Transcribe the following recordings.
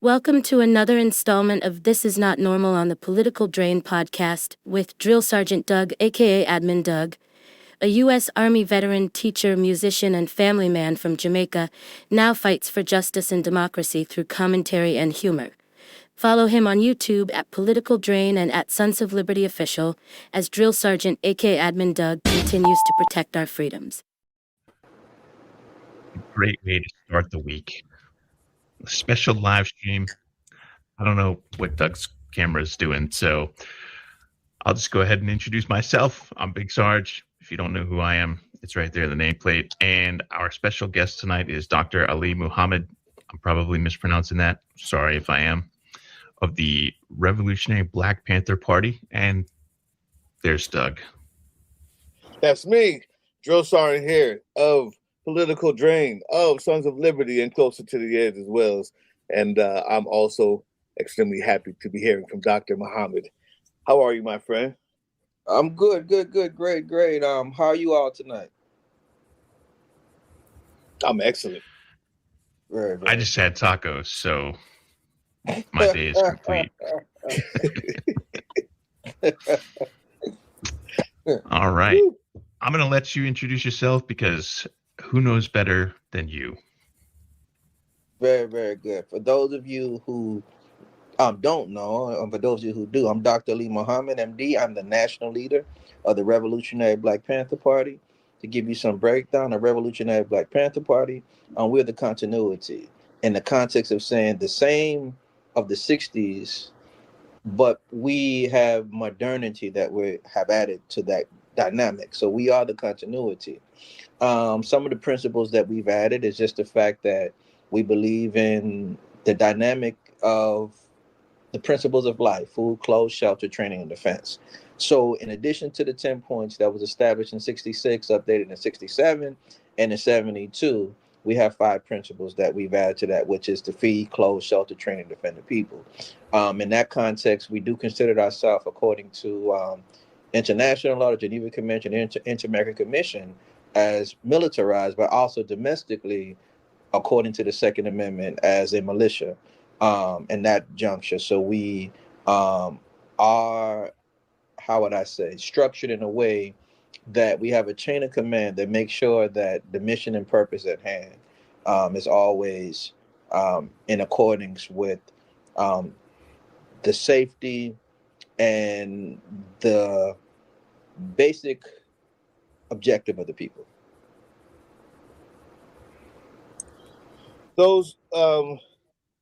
Welcome to another installment of This Is Not Normal on the Political Drain podcast with Drill Sergeant Doug, aka Admin Doug, a U.S. Army veteran, teacher, musician, and family man from Jamaica, now fights for justice and democracy through commentary and humor. Follow him on YouTube at Political Drain and at Sons of Liberty Official as Drill Sergeant, aka Admin Doug, continues to protect our freedoms. Great way to start the week. A special live stream. I don't know what Doug's camera is doing, so I'll just go ahead and introduce myself. I'm BigSarge. If you don't know who I am, it's right there, the nameplate. And our special guest tonight is Dr. Alli Mohammed. I'm probably mispronouncing that. Sorry if I am. Of the Revolutionary Black Panther Party. And there's Doug. That's me, Drill Sergeant here of Political Drain, of Sons of Liberty, and Closer to the Edge as well. And I'm also extremely happy to be hearing from Dr. Mohammed. How are you, my friend? I'm good, great. How are you all tonight? I'm excellent. Very. I just had tacos, so my day is complete. All right. I'm going to let you introduce yourself because who knows better than you? Very good. For those of you who don't know, and for those of you who do, I'm Dr. Alli Mohammed, MD. I'm the national leader of the Revolutionary Black Panther Party. To give you some breakdown, the Revolutionary Black Panther Party, we're the continuity in the context of saying the same of the 60s, but we have modernity that we have added to that dynamic. So we are the continuity. Some of the principles that we've added is just the fact that we believe in the dynamic of the principles of life: food, clothes, shelter, training, and defense. So in addition to the 10 points that was established in 66, updated in 67, and in 72, we have 5 principles that we've added to that, which is to feed, clothe, shelter, train, and defend the people. In that context, we do consider ourselves, according to international law, the Geneva Convention, Inter-American Commission, as militarized, but also domestically, according to the Second Amendment, as a militia in that juncture. So we are, how would I say, structured in a way that we have a chain of command that makes sure that the mission and purpose at hand is always in accordance with the safety and the basic objective of the people. Those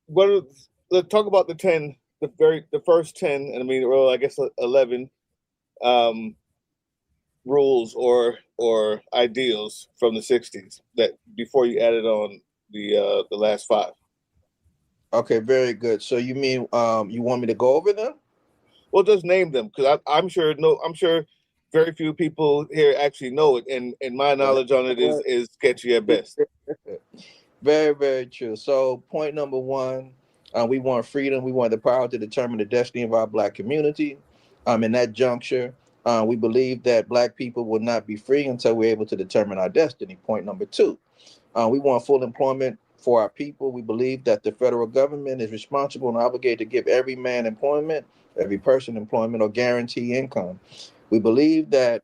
let's talk about the first 10, and I mean, well, I guess 11 rules or ideals from the 60s that before you added on the last 5. Okay, very good. So you mean you want me to go over them? Well, just name them, because I'm sure very few people here actually know it, and my knowledge on it is sketchy at best. Very true. So point number 1, we want freedom. We want the power to determine the destiny of our Black community. In that juncture, we believe that Black people will not be free until we're able to determine our destiny. Point number 2, we want full employment for our people. We believe that the federal government is responsible and obligated to give every man employment, every person employment, or guarantee income. We believe that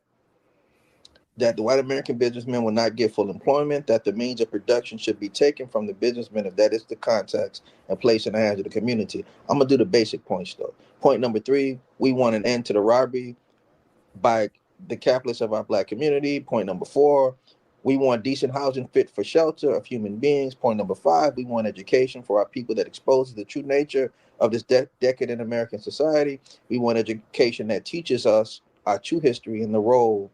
the white American businessmen will not get full employment, that the means of production should be taken from the businessmen if that is the context, and placed in the hands of the community. I'm going to do the basic points, though. Point number 3, we want an end to the robbery by the capitalists of our Black community. Point number 4, we want decent housing fit for shelter of human beings. Point number 5, we want education for our people that exposes the true nature of this decadent American society. We want education that teaches us our true history and our role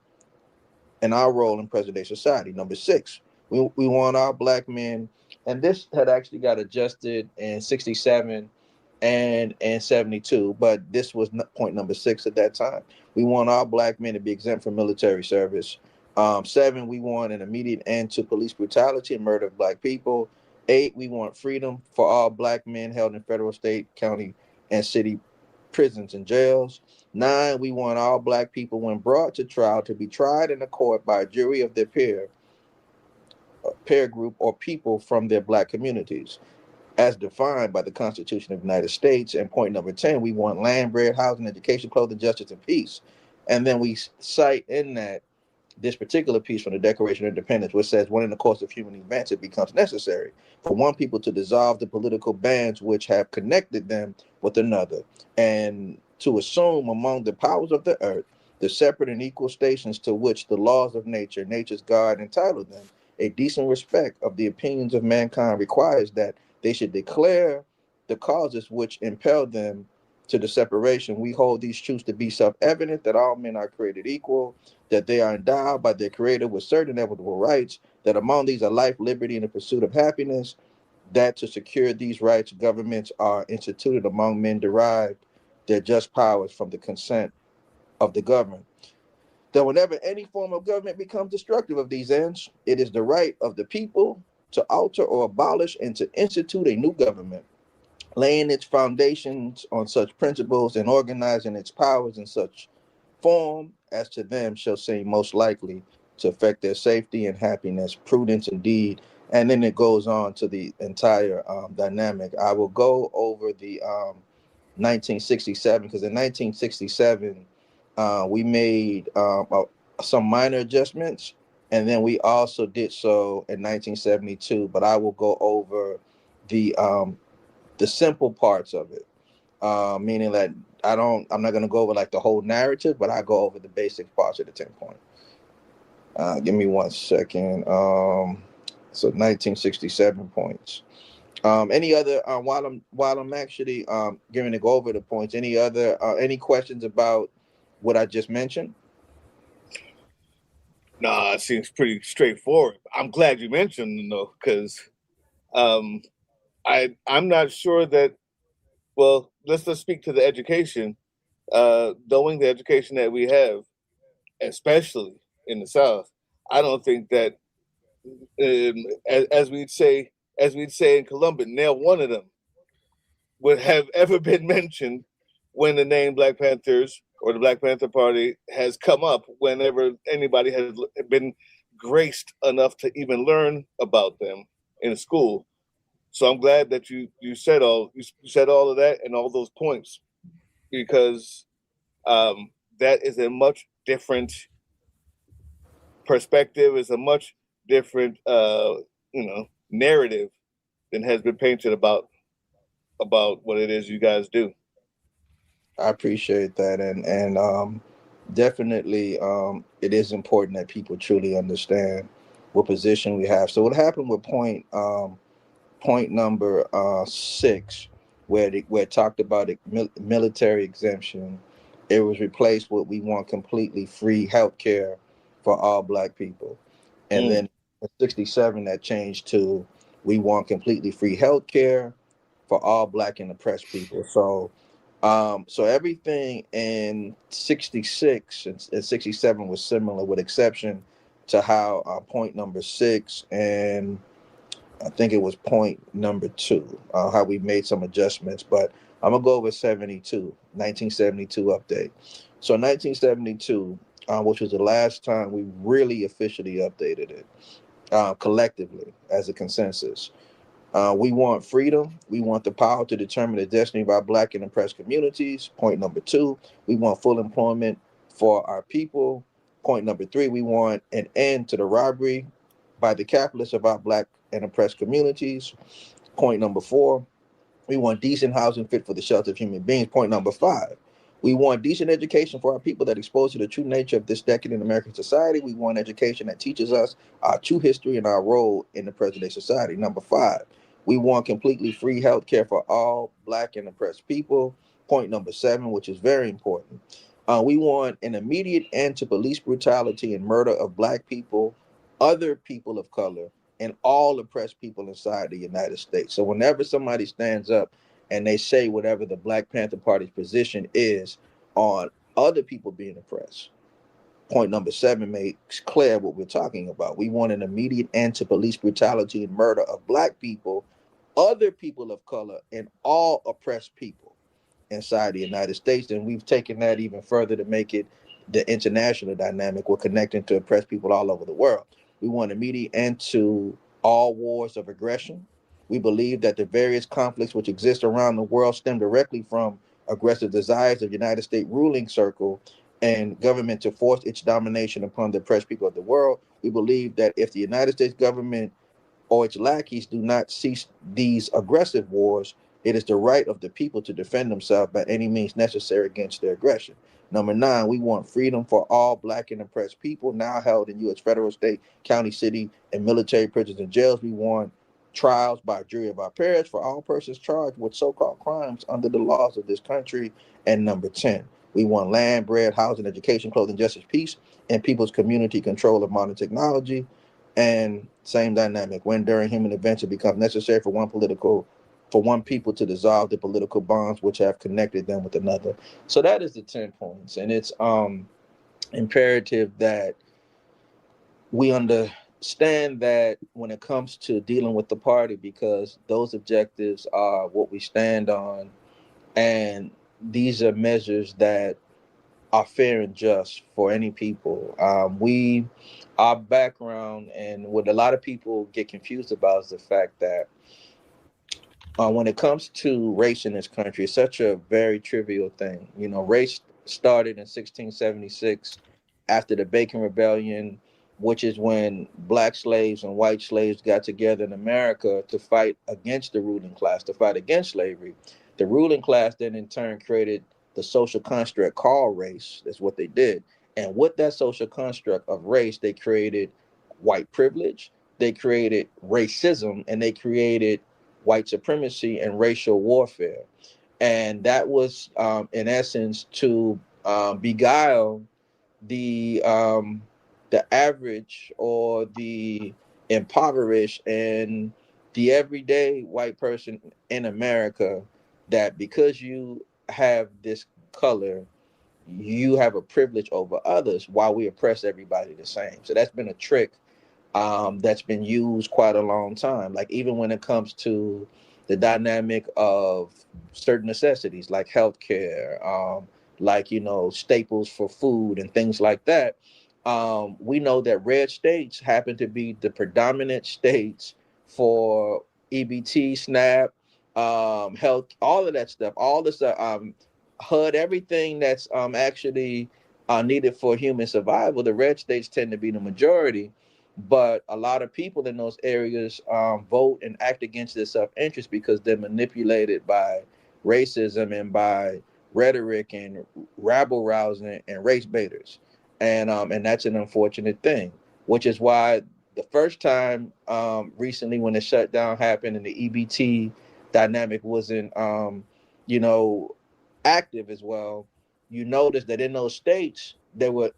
in present-day society. Number 6, we want our Black men, and this had actually got adjusted in 67 and 72, but this was point number 6 at that time. We want our Black men to be exempt from military service. 7, we want an immediate end to police brutality and murder of Black people. 8, we want freedom for all Black men held in federal, state, county, and city prisons and jails. 9, we want all Black people, when brought to trial, to be tried in a court by a jury of their peer group or people from their Black communities. as defined by the Constitution of the United States. And point number 10, we want land, bread, housing, education, clothing, justice, and peace. And then we cite in that this particular piece from the Declaration of Independence, which says, when in the course of human events it becomes necessary for one people to dissolve the political bands which have connected them with another, and to assume among the powers of the earth the separate and equal stations to which the laws of nature, nature's God, entitle them. A decent respect of the opinions of mankind requires that they should declare the causes which impel them to the separation. We hold these truths to be self-evident, that all men are created equal, that they are endowed by their creator with certain inevitable rights, that among these are life, liberty, and the pursuit of happiness, that to secure these rights, governments are instituted among men, derived their just powers from the consent of the governed. That whenever any form of government becomes destructive of these ends, it is the right of the people to alter or abolish and to institute a new government, laying its foundations on such principles and organizing its powers in such form as to them shall seem most likely to affect their safety and happiness, prudence indeed. And then it goes on to the entire dynamic. I will go over the 1967, because in 1967, we made some minor adjustments, and then we also did so in 1972. But I will go over the simple parts of it, meaning that I'm not going to go over like the whole narrative, but I go over the basic parts of the 10-point. Give me 1 second. So 1967 points. Any other, while I'm actually giving to go over the points, any questions about what I just mentioned? Nah, it seems pretty straightforward. I'm glad you mentioned them though, because I'm not sure that. Well, let's speak to the education. Knowing the education that we have, especially in the South, I don't think that, as we'd say in Columbia, nail one of them would have ever been mentioned when the name Black Panthers or the Black Panther Party has come up, whenever anybody has been graced enough to even learn about them in school. So I'm glad that you said all of that and all those points, because that is a much different perspective, is a much different narrative than has been painted about what it is you guys do. I appreciate that, and definitely it is important that people truly understand what position we have. So what happened with point number 6, where it talked about military exemption, it was replaced with we want completely free healthcare for all Black people, and then in 67 that changed to we want completely free healthcare for all Black and oppressed people. So everything in 66 and 67 was similar, with exception to how point number 6 and I think it was point number 2, how we made some adjustments. But I'm gonna go over 1972 update. So 1972, which was the last time we really officially updated it collectively as a consensus. We want freedom. We want the power to determine the destiny of our Black and oppressed communities. Point number 2, we want full employment for our people. Point number 3, we want an end to the robbery by the capitalists of our Black and oppressed communities. Point number 4, we want decent housing fit for the shelter of human beings. Point number 5, we want decent education for our people that expose to the true nature of this decade in American society. We want education that teaches us our true history and our role in the present day society. Number 5, we want completely free health care for all Black and oppressed people. Point number 7, which is very important, we want an immediate end to police brutality and murder of Black people, other people of color, and all oppressed people inside the United States. So whenever somebody stands up and they say whatever the Black Panther Party's position is on other people being oppressed, point number 7 makes clear what we're talking about. We want an immediate end to police brutality and murder of Black people, other people of color, and all oppressed people inside the United States. And we've taken that even further to make it the international dynamic. We're connecting to oppressed people all over the world. We want immediate end to all wars of aggression. We believe that the various conflicts which exist around the world stem directly from aggressive desires of the United States ruling circle and government to force its domination upon the oppressed people of the world. We believe that if the United States government or its lackeys do not cease these aggressive wars, it is the right of the people to defend themselves by any means necessary against their aggression. Number 9, we want freedom for all Black and oppressed people now held in U.S. federal, state, county, city, and military prisons and jails. We want trials by jury of our peers for all persons charged with so-called crimes under the laws of this country. And number 10, we want land, bread, housing, education, clothing, justice, peace, and people's community control of modern technology. And same dynamic, when during human events it becomes necessary for one people to dissolve the political bonds which have connected them with another. So that is the 10 points, and it's imperative that we understand that when it comes to dealing with the party, because those objectives are what we stand on, and these are measures that are fair and just for any people. Our background, and what a lot of people get confused about, is the fact that when it comes to race in this country, it's such a very trivial thing. Race started in 1676 after the Bacon Rebellion, which is when Black slaves and white slaves got together in America to fight against the ruling class, to fight against slavery. The ruling class then in turn created the social construct called race. That's what they did. And with that social construct of race, they created white privilege, they created racism, and they created white supremacy and racial warfare. And that was, in essence, to beguile the average or the impoverished and the everyday white person in America, that because you have this color, you have a privilege over others while we oppress everybody the same. So that's been a trick that's been used quite a long time. Like even when it comes to the dynamic of certain necessities like healthcare, like staples for food and things like that. We know that red states happen to be the predominant states for EBT, SNAP, health, all of that stuff, all the stuff, HUD, everything that's actually needed for human survival. The red states tend to be the majority. But a lot of people in those areas vote and act against their self-interest because they're manipulated by racism and by rhetoric and rabble rousing and race baiters, and that's an unfortunate thing. Which is why the first time recently when the shutdown happened and the EBT dynamic wasn't, active as well, you notice that in those states there was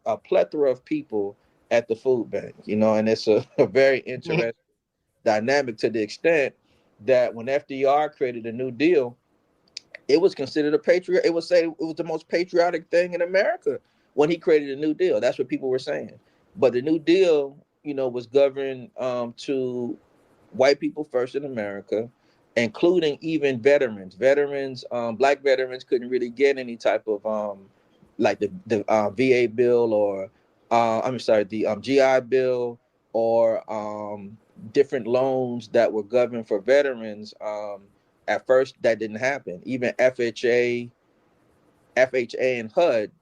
a plethora of people at the food bank, and it's a very interesting dynamic, to the extent that when FDR created a New Deal, it was considered a patriot. It was say it was the most patriotic thing in America when he created a New Deal. That's what people were saying. But the New Deal, was governed to white people first in America, including even veterans. Black veterans couldn't really get any type of like the VA bill or I'm sorry, the GI Bill or different loans that were governed for veterans. At first, that didn't happen. Even FHA and HUD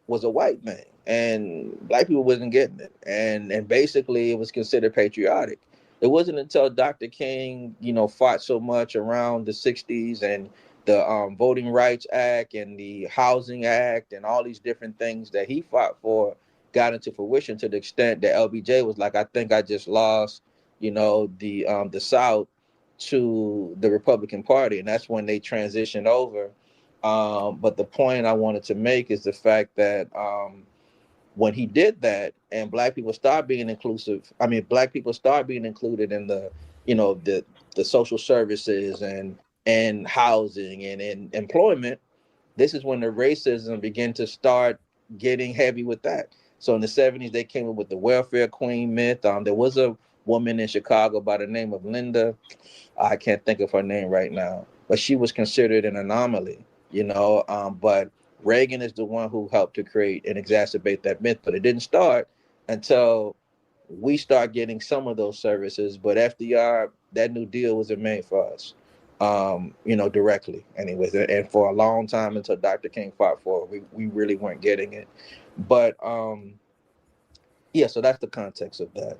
was a white thing, and black people wasn't getting it. And basically, it was considered patriotic. It wasn't until Dr. King, fought so much around the '60s and the Voting Rights Act and the Housing Act and all these different things that he fought for got into fruition, to the extent that LBJ was like, I think I just lost, the South to the Republican Party, and that's when they transitioned over. But the point I wanted to make is the fact that when he did that, and black people start being inclusive, black people start being included in the social services and housing and employment. This is when the racism began to start getting heavy with that. So in the '70s, they came up with the welfare queen myth. There was a woman in Chicago by the name of Linda. I can't think of her name right now, but she was considered an anomaly, but Reagan is the one who helped to create and exacerbate that myth. But it didn't start until we start getting some of those services. But FDR that New Deal wasn't made for us, directly. Anyways, and for a long time until Dr. King fought for it, we really weren't getting it. But yeah, so that's the context of that.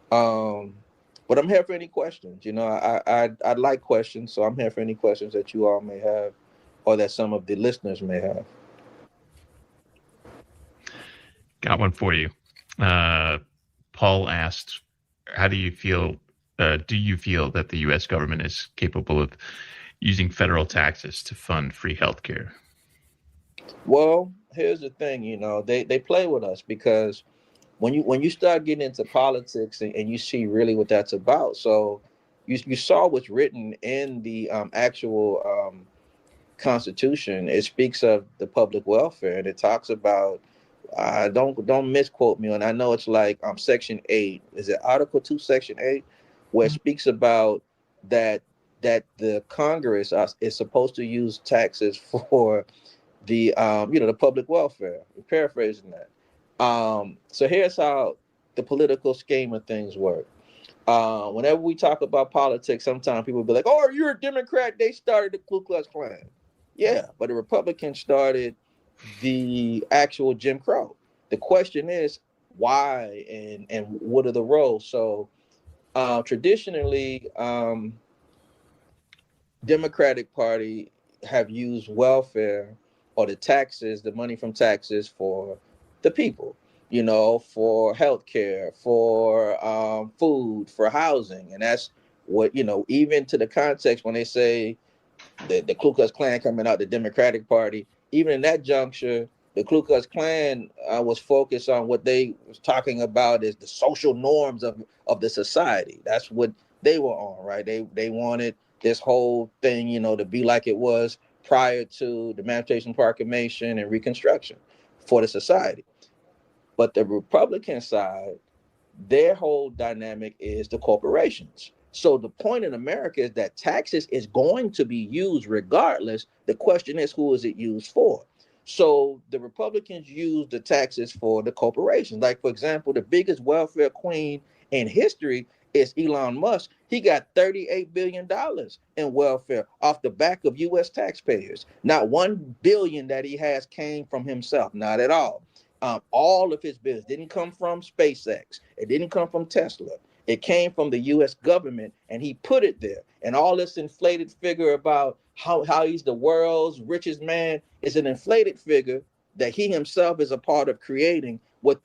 But I'm here for any questions. I like questions, so I'm here for any questions that you all may have, or that some of the listeners may have. Got one for you. Paul asked, how do you feel? Do you feel that the U.S. government is capable of using federal taxes to fund free healthcare? Well, here's the thing. They play with us because when you start getting into politics and you see really what that's about. So you saw what's written in the actual Constitution. It speaks of the public welfare, and it talks about don't misquote me on. I know it's like Section 8. Is it Article 2, Section 8, where it speaks about that the Congress is supposed to use taxes for the the public welfare. I'm paraphrasing that. So here's how the political scheme of things work. Whenever we talk about politics, sometimes people be like, "Oh, you're a Democrat. They started the Ku Klux Klan." Yeah, but the Republicans started the actual Jim Crow. The question is why and what are the roles? So traditionally, Democratic Party have used welfare or the taxes, the money from taxes for the people, for healthcare, for food, for housing. And that's what, even to the context when they say the Ku Klux Klan coming out the Democratic Party, even in that juncture, the Ku Klux Klan was focused on what they was talking about is the social norms of the society. That's what they were on, right? They wanted this whole thing, to be like it was prior to the Emancipation Proclamation and Reconstruction for the society. But the Republican side, their whole dynamic is the corporations. So the point in America is that taxes is going to be used regardless. The question is, who is it used for? So the Republicans use the taxes for the corporations. Like, for example, the biggest welfare queen in history is Elon Musk. He got $38 billion in welfare off the back of U.S. taxpayers. Not $1 billion that he has came from himself, not at all. All of his business didn't come from SpaceX. It didn't come from Tesla. It came from the U.S. government, and he put it there. And all this inflated figure about how he's the world's richest man is an inflated figure that he himself is a part of creating. What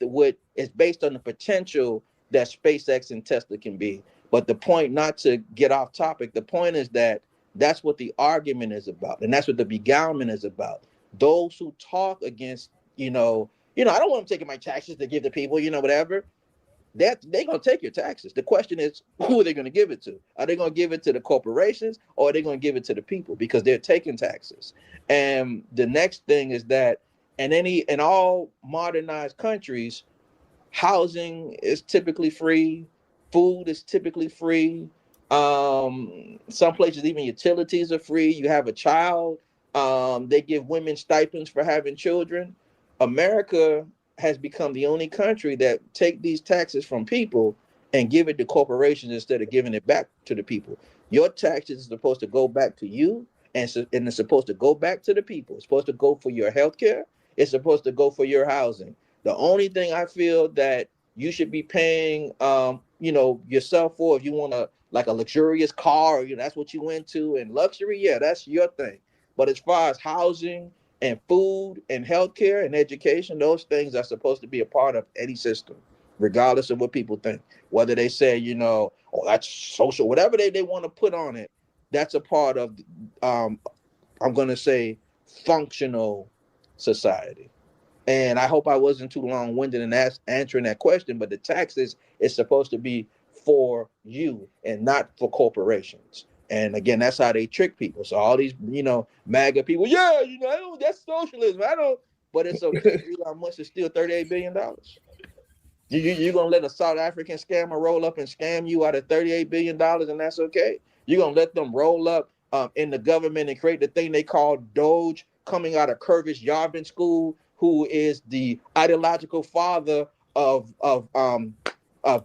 is based on the potential that SpaceX and Tesla can be. But the point, not to get off topic, the point is that that's what the argument is about, and that's what the beguilement is about. Those who talk against, I don't want them taking my taxes to give to people, whatever. They're going to take your taxes. The question is, who are they going to give it to? Are they going to give it to the corporations, or are they going to give it to the people? Because they're taking taxes. And the next thing is that in all modernized countries, housing is typically free, food is typically free. Some places even utilities are free. You have a child, they give women stipends for having children. America has become the only country that take these taxes from people and give it to corporations instead of giving it back to the people. Your taxes are supposed to go back to you, and it's supposed to go back to the people. It's supposed to go for your health care. It's supposed to go for your housing. The only thing I feel that you should be paying, yourself for, if you want like a luxurious car, that's what you into, and luxury, yeah, that's your thing. But as far as housing and food and healthcare and education, those things are supposed to be a part of any system, regardless of what people think. Whether they say, oh, that's social, whatever they want to put on it, that's a part of, I'm going to say, functional society. And I hope I wasn't too long-winded in answering that question, but the taxes is supposed to be for you and not for corporations. And again, that's how they trick people. So all these, MAGA people, I don't, that's socialism. I don't, but it's okay. Elon Musk is still $38 billion. You're going to let a South African scammer roll up and scam you out of $38 billion, and that's okay? You're going to let them roll up in the government and create the thing they call Doge, coming out of Curtis Yarvin School, who is the ideological father of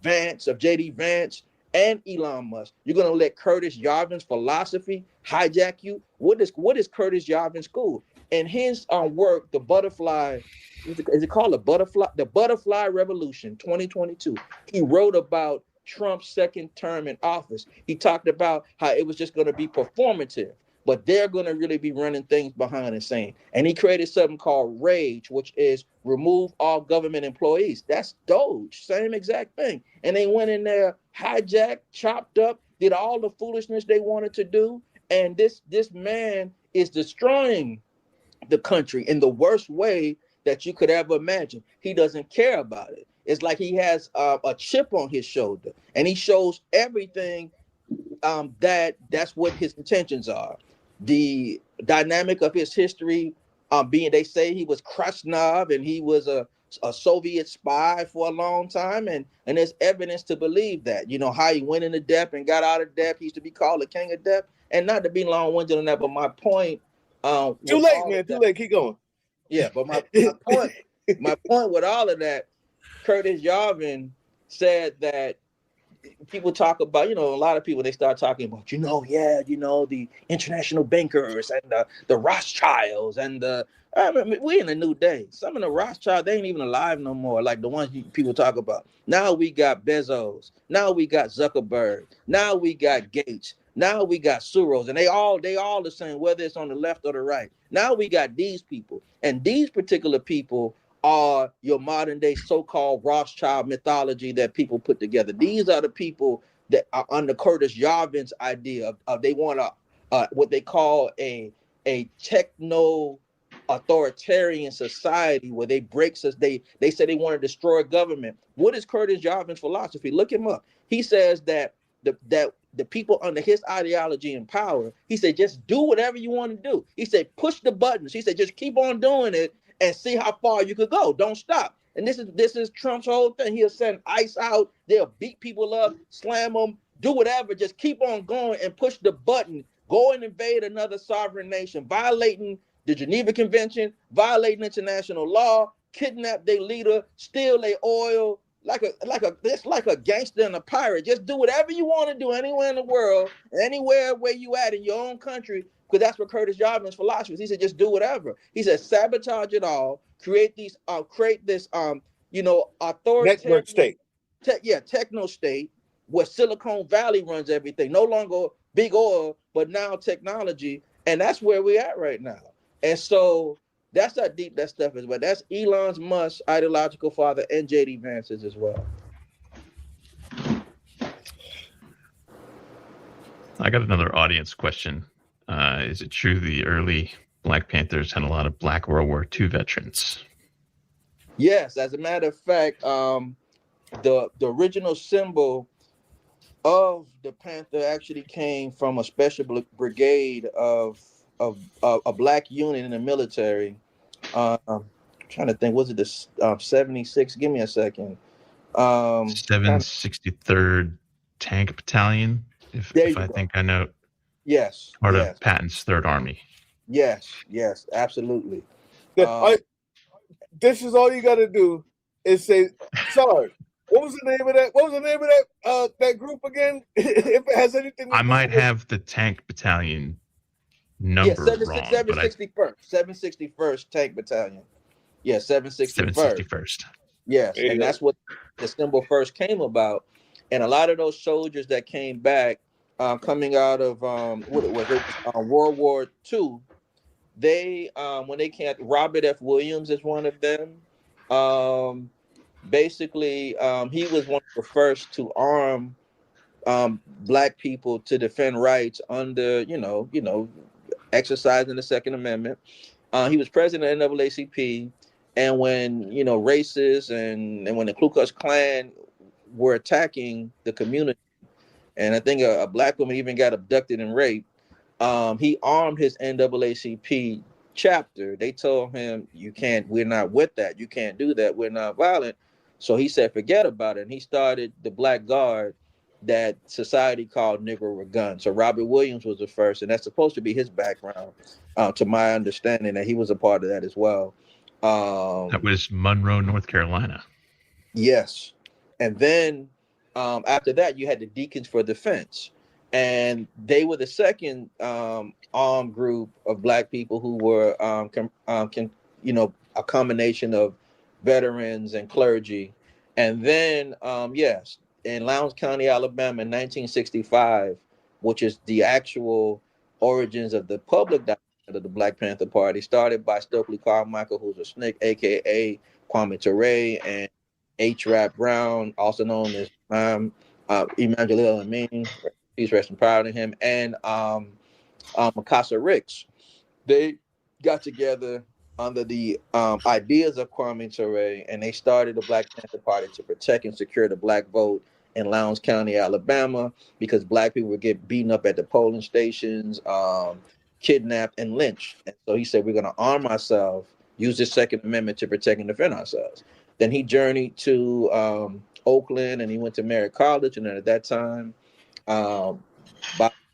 Vance, of J.D. Vance, and Elon Musk. You're going to let Curtis Yarvin's philosophy hijack you. What is Curtis Yarvin's school? In his work, The Butterfly, is it called The Butterfly Revolution 2022? He wrote about Trump's second term in office. He talked about how it was just going to be performative, but they're going to really be running things behind the scene. And he created something called RAGE, which is remove all government employees. That's Doge, same exact thing. And they went in there, hijacked, chopped up, did all the foolishness they wanted to do. And this man is destroying the country in the worst way that you could ever imagine. He doesn't care about it. It's like he has a chip on his shoulder, and he shows everything that's what his intentions are. The dynamic of his history being, they say he was Krasnov and he was a Soviet spy for a long time, and there's evidence to believe that. You know how he went into debt and got out of debt. He used to be called the king of debt. And not to be long-winded on that, but my point. Too late, man. Too late. Keep going. Yeah, but my point with all of that, Curtis Yarvin said that people talk about, a lot of people, they start talking about, the international bankers and the Rothschilds and we in a new day. Some of the Rothschilds, they ain't even alive no more, like the ones people talk about. Now we got Bezos. Now we got Zuckerberg. Now we got Gates. Now we got Soros, and they all the same, whether it's on the left or the right. Now we got these people, and these particular people are your modern day so-called Rothschild mythology that people put together. These are the people that are under Curtis Yarvin's idea of they want what they call a techno authoritarian society where they breaks us. They say they want to destroy government. What is Curtis Yarvin's philosophy? Look him up. He says that the people under his ideology and power, he said, just do whatever you want to do. He said, push the buttons. He said, just keep on doing it and see how far you could go. Don't stop. And this is Trump's whole thing. He'll send ICE out. They'll beat people up, slam them, do whatever. Just keep on going and push the button. Go and invade another sovereign nation, violating the Geneva Convention, violating international law, kidnap their leader, steal their oil, it's like a gangster and a pirate. Just do whatever you want to do anywhere in the world, anywhere where you at in your own country, because that's what Curtis Yarvin's philosophy is. He said, just do whatever. He said, sabotage it all, create this authoritarian network state. Techno state where Silicon Valley runs everything. No longer big oil, but now technology, and that's where we're at right now. And so that's how deep that stuff is. But that's Elon Musk's ideological father and J.D. Vance's as well. I got another audience question. Is it true the early Black Panthers had a lot of Black World War II veterans? Yes, as a matter of fact, the original symbol of the Panther actually came from a special brigade of a Black unit in the military. I'm trying to think, was it the 76? Give me a second. 763rd Tank Battalion, if I think I know. Yes. Part of Patton's Third Army. Yes, absolutely. This is all you got to do is say, Sarge, what was the name of that? What was the name of that group again? If it has anything. I might have the Tank Battalion number wrong. 761st Tank Battalion. Yeah, 761st. Yes, and that's what the symbol first came about. And a lot of those soldiers that came back, coming out of World War II, they when they came, Robert F. Williams is one of them. Basically, he was one of the first to arm Black people to defend rights under, exercising the Second Amendment. He was president of NAACP, and when racists and when the Ku Klux Klan were attacking the community, and I think a Black woman even got abducted and raped, he armed his NAACP chapter. They told him, we're not with that. You can't do that. We're not violent. So he said, forget about it. And he started the Black Guard that society called Negro with Guns. So Robert Williams was the first, and that's supposed to be his background, to my understanding, that he was a part of that as well. That was Monroe, North Carolina. Yes. And then After that, you had the Deacons for Defense, and they were the second armed group of Black people who were, a combination of veterans and clergy. And then, yes, in Lowndes County, Alabama, in 1965, which is the actual origins of the public document of the Black Panther Party, started by Stokely Carmichael, who's a SNCC, aka Kwame Ture, and H. Rap Brown, also known as Emmanuel Amin, peace, rest in power to him, and Mikasa Ricks. They got together under the ideas of Kwame Ture, and they started the Black Panther Party to protect and secure the Black vote in Lowndes County, Alabama, because Black people would get beaten up at the polling stations, kidnapped, and lynched. And so he said, we're going to arm ourselves, use the Second Amendment to protect and defend ourselves. Then he journeyed to Oakland, and he went to Merritt College, and then at that time, Bob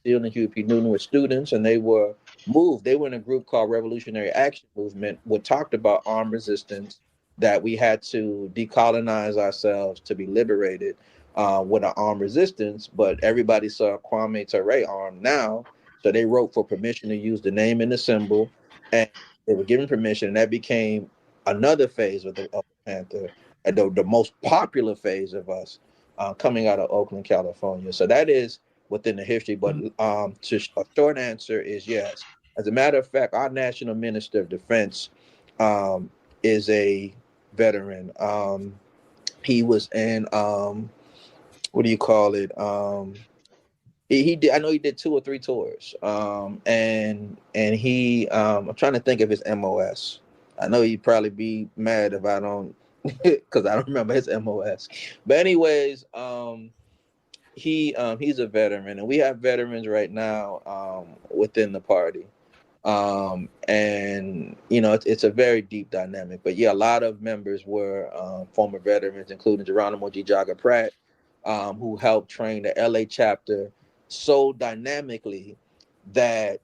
Steele and Huey P. Newton were students, and they were moved. They were in a group called Revolutionary Action Movement, which talked about armed resistance, that we had to decolonize ourselves to be liberated with an armed resistance. But everybody saw Kwame Ture armed now, so they wrote for permission to use the name and the symbol, and they were given permission, and that became another phase of the Panther, and the most popular phase of us coming out of Oakland, California. So that is within the history. But a short answer is yes. As a matter of fact, our National Minister of Defense is a veteran. He was in what do you call it? He did. I know he did 2 or 3 tours. And he I'm trying to think of his MOS. I know he'd probably be mad if I don't, because I don't remember his MOS. But anyways, he's a veteran, and we have veterans right now within the party. And it's a very deep dynamic. But yeah, a lot of members were former veterans, including Geronimo G. Jaga Pratt, who helped train the LA chapter so dynamically that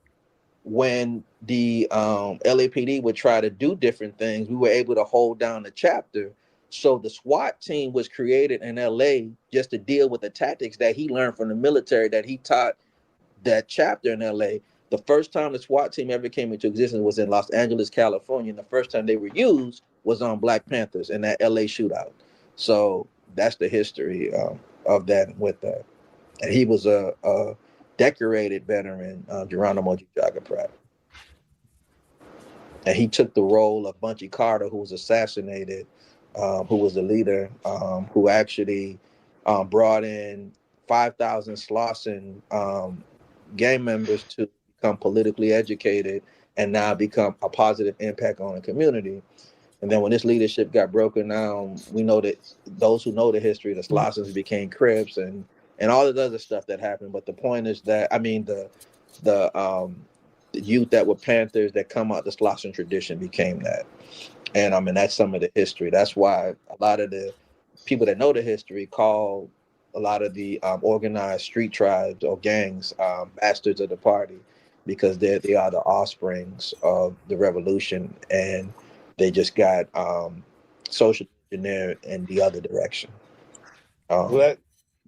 when the LAPD would try to do different things, we were able to hold down the chapter. So the SWAT team was created in LA just to deal with the tactics that he learned from the military, that he taught that chapter in LA. The first time the SWAT team ever came into existence was in Los Angeles, California. And the first time they were used was on Black Panthers in that LA shootout. So that's the history of that with that. And he was a decorated veteran, Geronimo G. Jaga Pratt. And he took the role of Bunchy Carter, who was assassinated, who was the leader, who actually brought in 5,000 Slauson gang members to become politically educated and now become a positive impact on the community. And then when this leadership got broken down, we know that those who know the history, the Slausons became Crips and all of the other stuff that happened. But the point is that, I mean, the youth that were Panthers that come out the Slauson tradition became that. And I mean, that's some of the history. That's why a lot of the people that know the history call a lot of the organized street tribes or gangs bastards of the party, because they are the offsprings of the revolution, and they just got social engineered in the other direction. Well,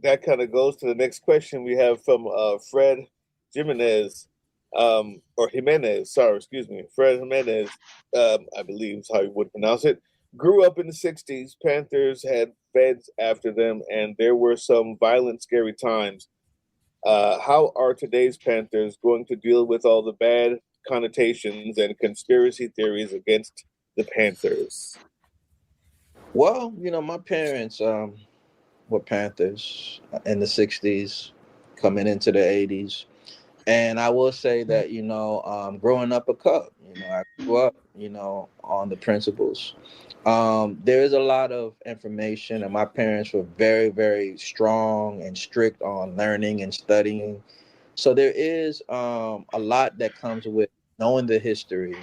that kind of goes to the next question we have from Fred Jimenez, or Jimenez, sorry, excuse me. Fred Jimenez, I believe is how you would pronounce it. Grew up in the 60s. Panthers had feds after them, and there were some violent, scary times. How are today's Panthers going to deal with all the bad connotations and conspiracy theories against the Panthers? Well, my parents were Panthers in the 60s, coming into the 80s. And I will say that, growing up a Cub, I grew up, on the principles. There is a lot of information, and my parents were very, very strong and strict on learning and studying. So there is a lot that comes with knowing the history,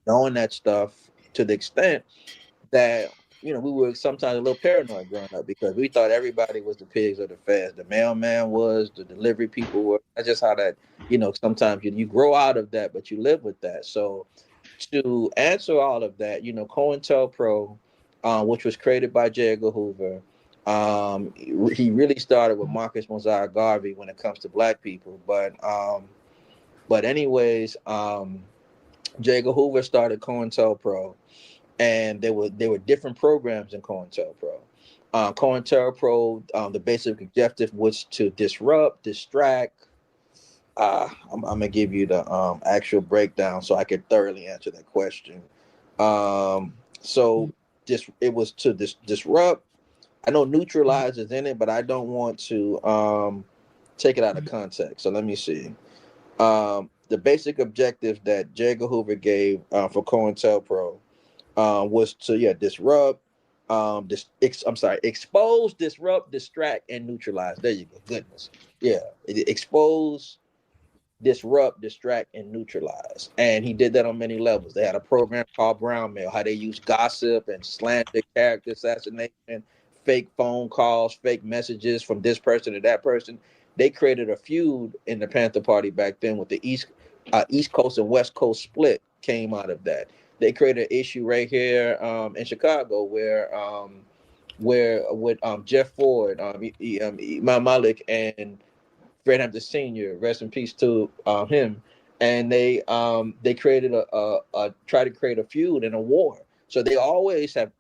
knowing that stuff, to the extent that we were sometimes a little paranoid growing up, because we thought everybody was the pigs of the feds. The mailman was, the delivery people were. That's just how that, sometimes you grow out of that, but you live with that. So to answer all of that, COINTELPRO, which was created by J. Edgar Hoover, He really started with Marcus Mosiah Garvey when it comes to black people. But anyways, J. Edgar Hoover started COINTELPRO, and there were different programs in COINTELPRO. COINTELPRO, the basic objective was to disrupt, distract. I'm gonna give you the actual breakdown so I could thoroughly answer that question. So it was to disrupt. I know neutralize is in it, but I don't want to take it out of context. So let me see. The basic objective that J. Edgar Hoover gave for COINTELPRO was to disrupt, expose, disrupt, distract, and neutralize. There you go. Goodness, expose, disrupt, distract, and neutralize. And he did that on many levels. They had a program called Brown Mail, how they used gossip and slander, character assassination, fake phone calls, fake messages from this person to that person. They created a feud in the Panther Party back then with the East Coast and West Coast split came out of that. They created an issue right here in Chicago where with Jeff Ford, Imam Malik, and Fred Hampton Sr., rest in peace to him, and they created a try to create a feud and a war. So they always have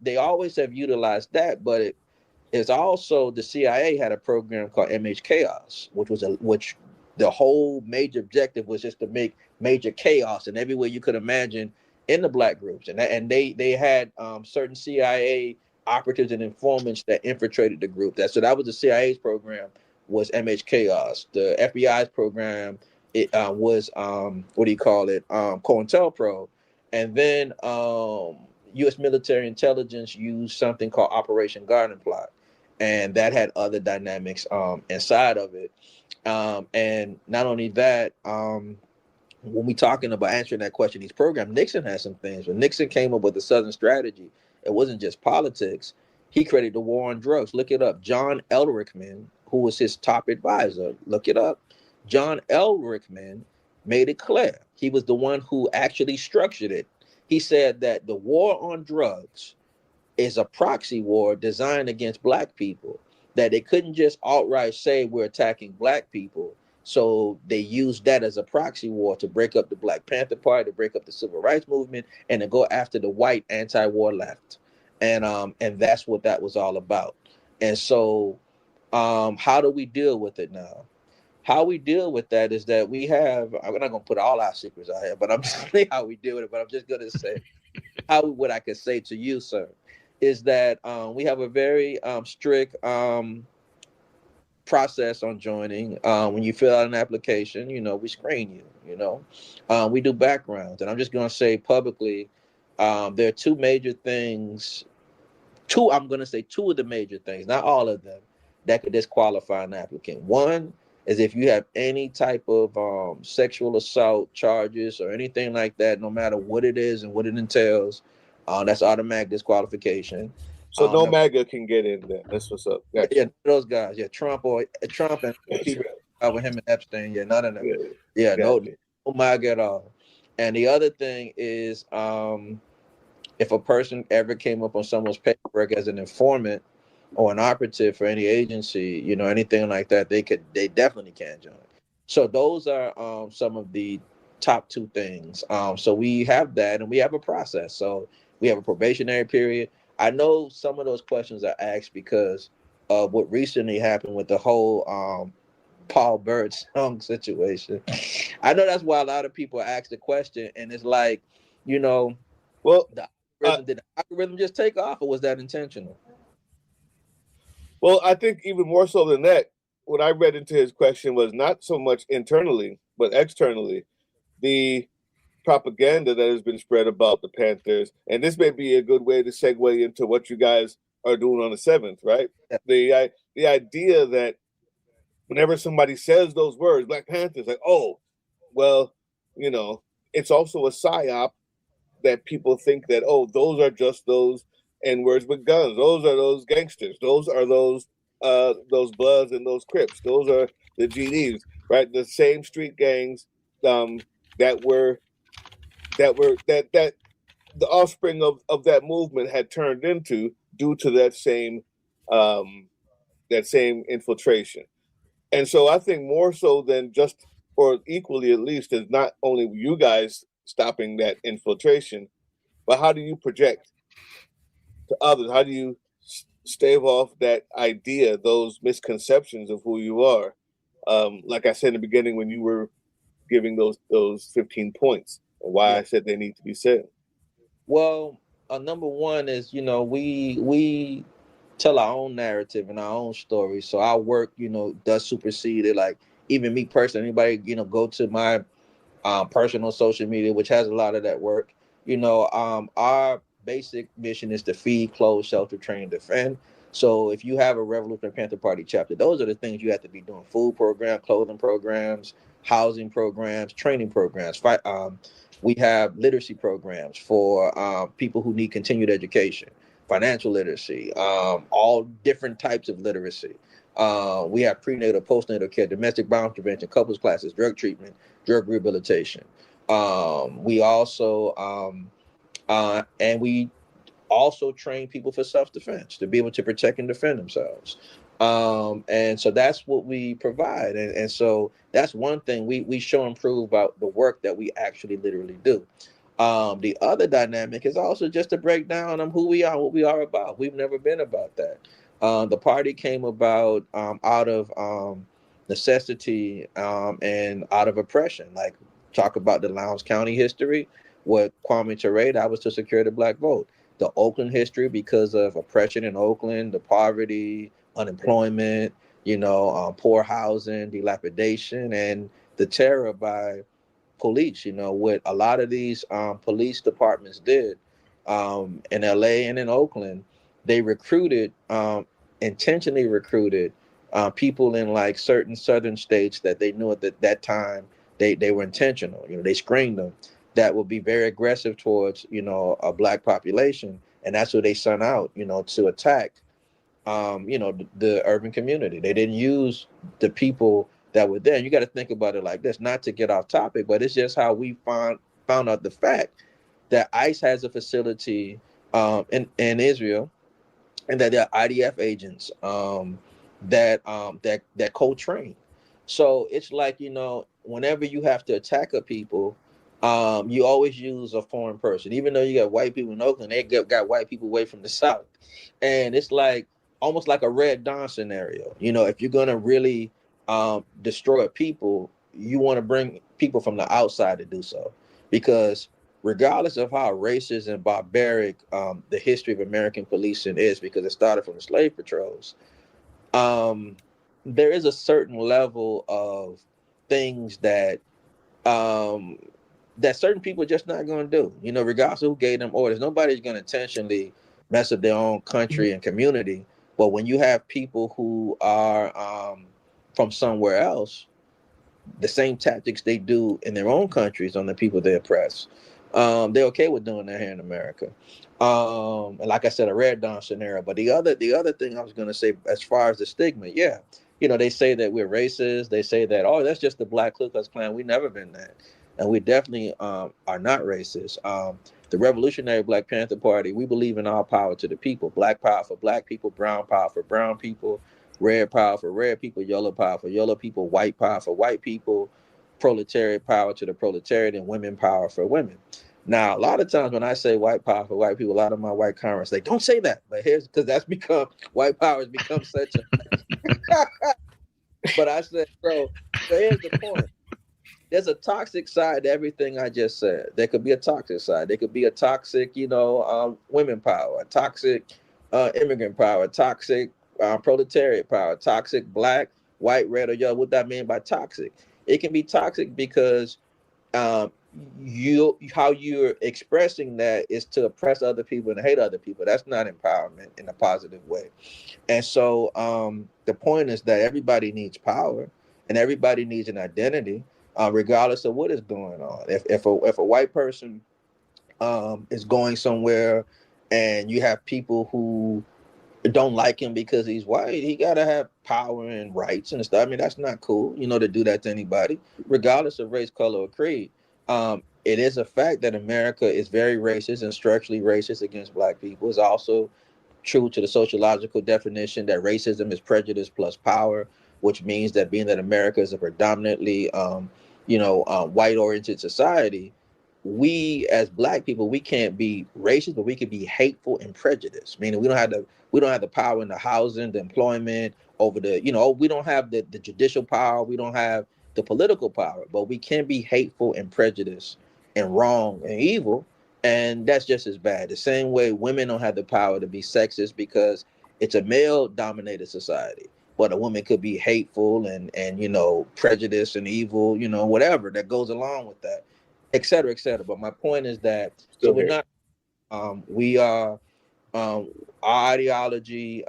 utilized that, but it's also the CIA had a program called MH Chaos, which the whole major objective was just to make major chaos and everywhere you could imagine in the black groups, and they had certain CIA operatives and informants that infiltrated the group. That was the CIA's program, was MH Chaos. The FBI's program was COINTELPRO, and then U.S. military intelligence used something called Operation Garden Plot, and that had other dynamics inside of it. And not only that, when we talking about answering that question, these programs, Nixon had some things. When Nixon came up with the Southern strategy, it wasn't just politics. He created the war on drugs. Look it up. John Ehrlichman, who was his top advisor, look it up. John Ehrlichman made it clear. He was the one who actually structured it. He said that the war on drugs is a proxy war designed against black people, that they couldn't just outright say we're attacking black people. So they used that as a proxy war to break up the Black Panther Party, to break up the civil rights movement, and to go after the white anti-war left. And that's what that was all about. And so how do we deal with it now? How we deal with that is that I'm not going to put all our secrets out here, but I'm just saying how we deal with it. But I'm just going to say what I could say to you, sir, is that we have a very strict process on joining. When you fill out an application, we screen you. We do backgrounds, and I'm just going to say publicly, there are two major things. I'm going to say two of the major things, not all of them, that could disqualify an applicant. One is if you have any type of sexual assault charges or anything like that, no matter what it is and what it entails, that's automatic disqualification. So no MAGA can get in there. That's what's up. Gotcha. Yeah, those guys. Yeah, Trump and people with him and Epstein. Yeah, none of them. Yeah, gotcha. No MAGA at all. And the other thing is, if a person ever came up on someone's paperwork as an informant or an operative for any agency, anything like that, they definitely can't join. So those are some of the top two things. So we have that, and we have a process. So we have a probationary period. I know some of those questions are asked because of what recently happened with the whole Paul Bird song situation. I know that's why a lot of people ask the question, and it's like, well, did the algorithm just take off, or was that intentional? Well, I think even more so than that, what I read into his question was not so much internally, but externally, the propaganda that has been spread about the Panthers. And this may be a good way to segue into what you guys are doing on the 7th, right? Yeah. The idea that whenever somebody says those words, Black Panthers, like, oh, well, it's also a psyop that people think that, oh, those are just those N-words with guns. Those are those gangsters. Those are those Bloods and those Crips. Those are the GDs, right? The same street gangs that the offspring of that movement had turned into due to that same that same infiltration. And so I think more so than just, or equally at least, is not only you guys stopping that infiltration, but how do you project to others? How do you stave off that idea, those misconceptions of who you are? Like I said in the beginning, when you were giving those 15 points, and why I said they need to be said. Well, number one is, we tell our own narrative and our own story. So our work, does supersede it. Like even me personally, anybody, go to my personal social media, which has a lot of that work. Our basic mission is to feed, clothe, shelter, train, defend. So if you have a Revolutionary Panther Party chapter, those are the things you have to be doing: food programs, clothing programs, housing programs, training programs. We have literacy programs for people who need continued education, financial literacy, all different types of literacy. We have prenatal, postnatal care, domestic violence prevention, couples classes, drug treatment, drug rehabilitation. We also and we also train people for self-defense to be able to protect and defend themselves. And so that's what we provide. And so that's one thing we show and prove about the work that we actually literally do. The other dynamic is also just to break down who we are, what we are about. We've never been about that. The party came about out of necessity and out of oppression. Like talk about the Lowndes County history with Kwame Ture, that was to secure the black vote. The Oakland history because of oppression in Oakland, the poverty, unemployment, poor housing, dilapidation, and the terror by police. What a lot of these police departments did in LA and in Oakland, they intentionally recruited people in like certain southern states that they knew at that time they were intentional. They screened them that would be very aggressive towards a black population, and that's who they sent out to attack the urban community. They didn't use the people that were there. And you got to think about it like this, not to get off topic, but it's just how we found out the fact that ICE has a facility in Israel, and that there are IDF agents that co-train. So it's like, whenever you have to attack a people, you always use a foreign person. Even though you got white people in Oakland, they got white people away from the South. And it's like almost like a Red Dawn scenario. If you're going to really destroy a people, you want to bring people from the outside to do so. Because regardless of how racist and barbaric the history of American policing is, because it started from the slave patrols, there is a certain level of things that that certain people are just not going to do. Regardless of who gave them orders, nobody's going to intentionally mess up their own country and community. But when you have people who are from somewhere else, the same tactics they do in their own countries on the people they oppress, they're okay with doing that here in America. And like I said, a Red Dawn scenario. But the other thing I was going to say, as far as the stigma, they say that we're racist. They say that, oh, that's just the Black Ku Klux Klan. We've never been that. And we definitely are not racist. The Revolutionary Black Panther Party, we believe in all power to the people. Black power for black people, brown power for brown people, red power for red people, yellow power for yellow people, white power for white people, proletariat power to the proletariat, and women power for women. Now, a lot of times when I say white power for white people, a lot of my white comrades say, don't say that. But here's because that's become white power has become such a but I said, so here's the point. There's a toxic side to everything I just said. There could be a toxic side. There could be a toxic, women power, a toxic immigrant power, a toxic proletariat power, toxic black, white, red, or yellow. What that mean by toxic? It can be toxic because how you're expressing that is to oppress other people and hate other people. That's not empowerment in a positive way. And so the point is that everybody needs power and everybody needs an identity, regardless of what is going on. If a white person is going somewhere and you have people who don't like him because he's white, he gotta have power and rights and stuff. I mean, that's not cool, to do that to anybody, regardless of race, color, or creed. It is a fact that America is very racist and structurally racist against black people. It's also true to the sociological definition that racism is prejudice plus power, which means that being that America is a predominantly, white-oriented society, we as Black people, we can't be racist, but we can be hateful and prejudiced. Meaning we don't have the power in the housing, the employment, over the, we don't have the judicial power, we don't have the political power, but we can be hateful and prejudiced and wrong and evil, and that's just as bad. The same way women don't have the power to be sexist because it's a male-dominated society, but a woman could be hateful and prejudiced and evil, whatever that goes along with that, et cetera, et cetera. But my point is that so we're not, we are, our ideology,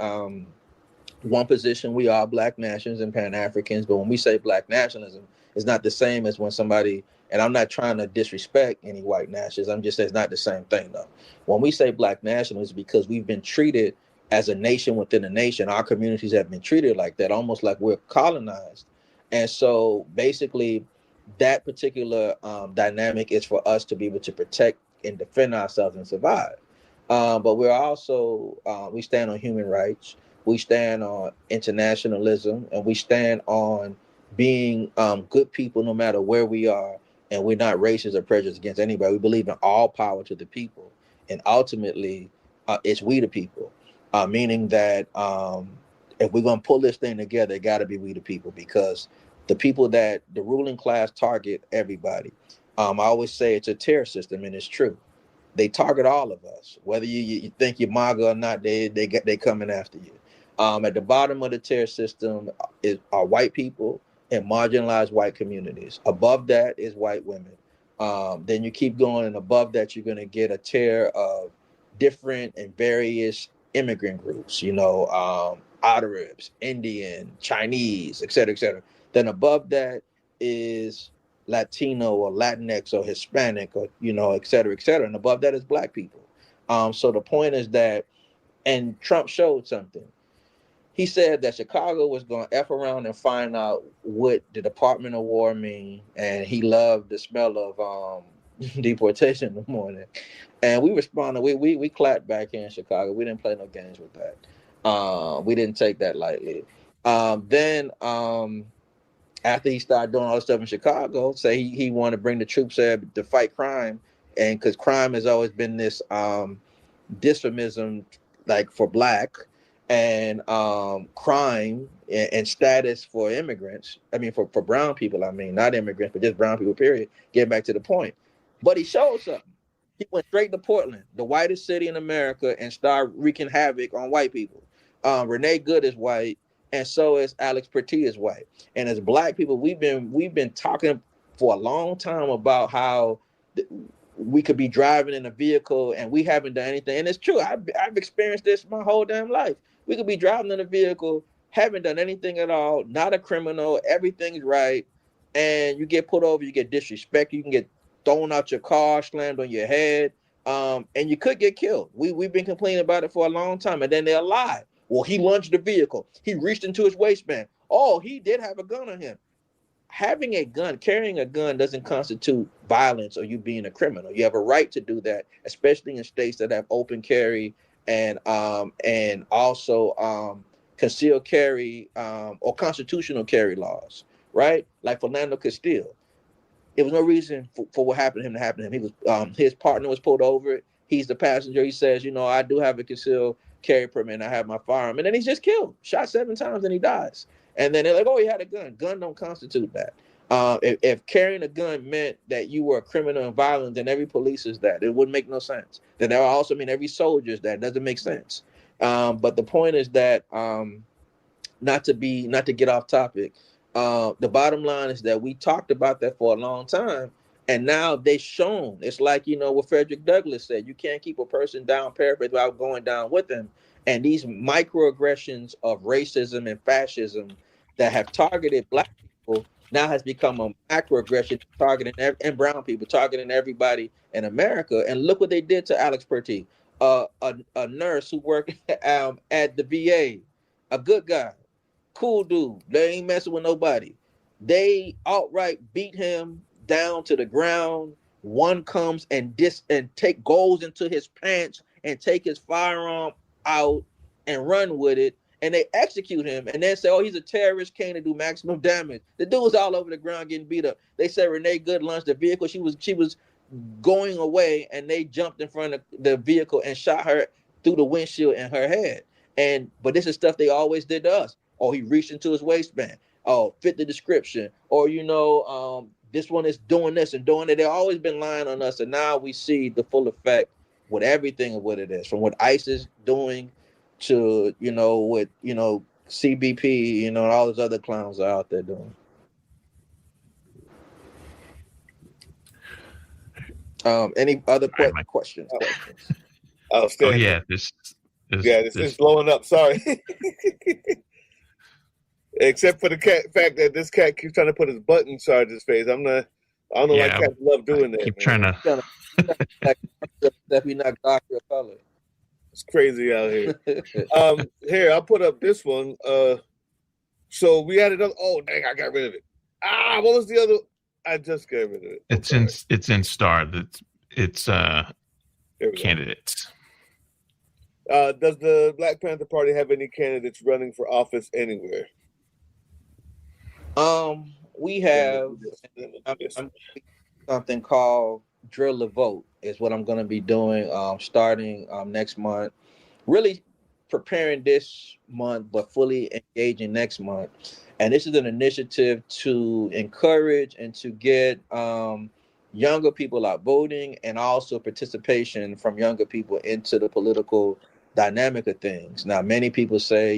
one position, we are Black nationalists and Pan-Africans, but when we say Black nationalism, it's not the same as when somebody, and I'm not trying to disrespect any white nationalists, I'm just saying it's not the same thing though. When we say Black nationalists, because we've been treated as a nation within a nation, our communities have been treated like that, almost like we're colonized. And so basically that particular dynamic is for us to be able to protect and defend ourselves and survive. But we're also, we stand on human rights, we stand on internationalism, and we stand on being good people no matter where we are, and we're not racist or prejudiced against anybody. We believe in all power to the people, and ultimately it's we the people, meaning that if we're going to pull this thing together, it got to be we the people, because the people that the ruling class target everybody. I always say it's a tier system, and it's true. They target all of us, whether you think you're MAGA or not. They coming after you. At the bottom of the tier system are white people and marginalized white communities. Above that is white women. Then you keep going, and above that you're going to get a tier of different and various immigrant groups. Arabs, Indian, Chinese, et cetera, et cetera. Then above that is Latino or Latinx or Hispanic or, et cetera, et cetera. And above that is Black people. So the point is that, and Trump showed something. He said that Chicago was going to F around and find out what the Department of War mean. And he loved the smell of deportation in the morning. And we responded, we clapped back here in Chicago. We didn't play no games with that. We didn't take that lightly. Then after he started doing all this stuff in Chicago, say he wanted to bring the troops there to fight crime, and because crime has always been this dysphorism, like for Black, and crime and status for immigrants. I mean, for brown people. I mean, not immigrants, but just brown people. Period. Getting back to the point, but he showed something. He went straight to Portland, the whitest city in America, and started wreaking havoc on white people. Renee Good is white, and so is Alex Pertee is white. And as Black people, we've been talking for a long time about how we could be driving in a vehicle and we haven't done anything. And it's true. I've experienced this my whole damn life. We could be driving in a vehicle, haven't done anything at all, not a criminal, everything's right, and you get pulled over, you get disrespected, you can get thrown out your car, slammed on your head, and you could get killed. We've been complaining about it for a long time, and then they'll lie. Well, he lunged the vehicle. He reached into his waistband. Oh, he did have a gun on him. Having a gun, carrying a gun doesn't constitute violence or you being a criminal. You have a right to do that, especially in states that have open carry and also concealed carry or constitutional carry laws, right? Like Philando Castile. There was no reason for what happened to him to happen to him. He was his partner was pulled over. He's the passenger. He says, I do have a concealed carry permit and I have my firearm. And then he's just killed, shot 7 times, and he dies. And then they're like, oh, he had a gun. Gun don't constitute that. If carrying a gun meant that you were a criminal and violent, then every police is that. It wouldn't make no sense. Then that would also mean every soldier is that. It doesn't make sense. But the point is that, not to get off topic, the bottom line is that we talked about that for a long time, and now they've shown. It's like, what Frederick Douglass said, you can't keep a person down, paraphrase, without going down with them. And these microaggressions of racism and fascism that have targeted Black people now has become a macroaggression targeting and brown people, targeting everybody in America. And look what they did to Alex Pertee, a nurse who worked at the VA, a good guy, cool dude. They ain't messing with nobody. They outright beat him down to the ground. One comes and goes into his pants and take his firearm out and run with it, and they execute him, and then say, "Oh, he's a terrorist, came to do maximum damage." The dude was all over the ground getting beat up. They said Renee Good launched the vehicle. She was going away, and they jumped in front of the vehicle and shot her through the windshield in her head. But this is stuff they always did to us. Oh, he reached into his waistband. Oh, fit the description. Or this one is doing this and doing it. They've always been lying on us, and now we see the full effect with everything of what it is, from what ICE is doing to what CBP, all those other clowns are out there doing. Any other questions? Outstanding. Oh yeah, this is blowing up. Sorry. Except for the fact that this cat keeps trying to put his butt in Sarge's face. I don't know why cats love doing that. Keep trying to. That we not dark your color. It's crazy out here. Here, I'll put up this one. So we had another. Oh dang, I got rid of it. What was the other? I just got rid of it. It's in Star. It's candidates. Does the Black Panther Party have any candidates running for office anywhere? We have something called Drill the Vote is what I'm going to be doing starting next month. Really preparing this month, but fully engaging next month. And this is an initiative to encourage and to get younger people out voting, and also participation from younger people into the political dynamic of things. Now, many people say,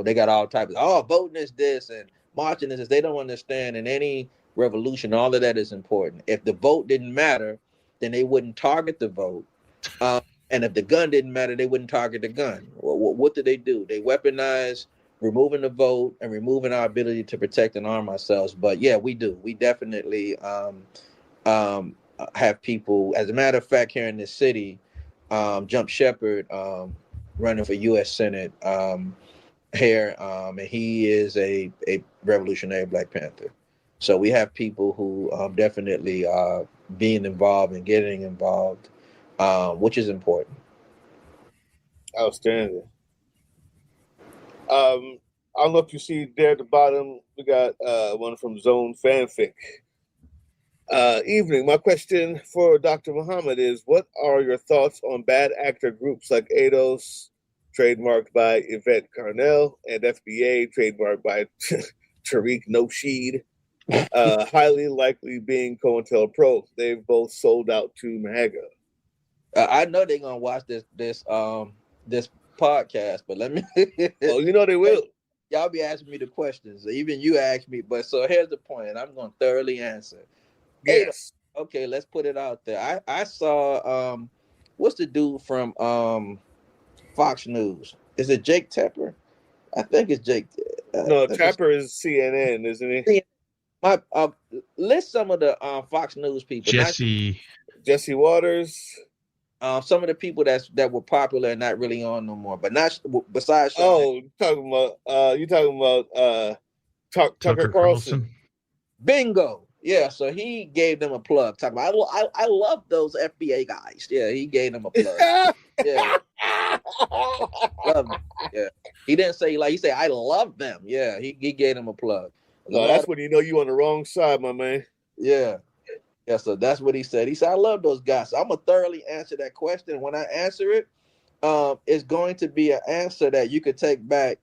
they got all types of, voting is this and marching is this. They don't understand in any revolution, all of that is important. If the vote didn't matter, then they wouldn't target the vote. And if the gun didn't matter, they wouldn't target the gun. What do? They weaponize removing the vote and removing our ability to protect and arm ourselves. But yeah, we do. We definitely have people. As a matter of fact, here in this city, Jump Shepard running for U.S. Senate here, and he is a Revolutionary Black Panther. So we have people who definitely are being involved and getting involved, which is important. Outstanding. I don't know if you see there at the bottom, we got one from Zone Fanfic. Evening. My question for Dr. Mohammed is, what are your thoughts on bad actor groups like ADOS, trademarked by Yvette Carnell, and FBA, trademarked by Tariq Nasheed, highly likely being COINTELPRO? They've both sold out to MAGA. I know they're gonna watch this podcast, but let me. Oh, they will. Y'all be asking me the questions. Even you asked me, but so here's the point, and I'm gonna thoroughly answer. Yes. Okay, let's put it out there. I saw what's the dude from Fox News? Is it Jake Tapper? I think it's Jake. No, Tapper is CNN, isn't he? List some of the Fox News people. Jesse Waters. Some of the people that were popular and not really on no more, but not besides. You talking about Tucker Carlson? Bingo. Yeah, so he gave them a plug. Talking about, I love those FBA guys. Yeah, he gave them a plug. Yeah, love them. Yeah, he didn't say he said I love them. Yeah, he gave them a plug. No, that's when you on the wrong side, my man. Yeah. Yeah, so that's what he said. He said, I love those guys. So I'm going to thoroughly answer that question. When I answer it, it's going to be an answer that you could take back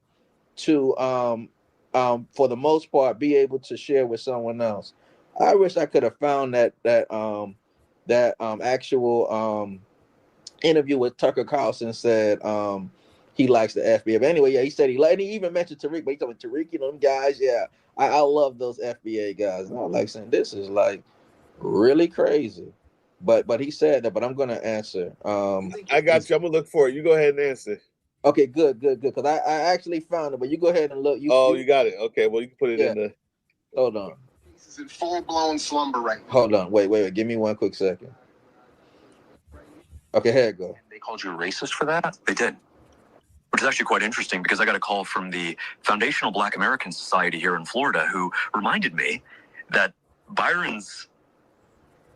to, for the most part, be able to share with someone else. I wish I could have found that actual interview with Tucker Carlson said he likes the FBA. But anyway, yeah, he said and he even mentioned Tariq, but he told me Tariq, them guys, yeah, I love those FBA guys. And I was like saying, this is like really crazy. But he said that, but I'm gonna answer. I got you. I'm gonna look for it. You go ahead and answer. Okay, good. Because I actually found it, but you go ahead and look. You got it. Okay, well you can put it in the. Hold on. He's in full-blown slumber right now. Hold on. Wait. Give me one quick second. Okay, here it go. They called you a racist for that? They did. Which is actually quite interesting because I got a call from the Foundational Black American Society here in Florida who reminded me that Byron's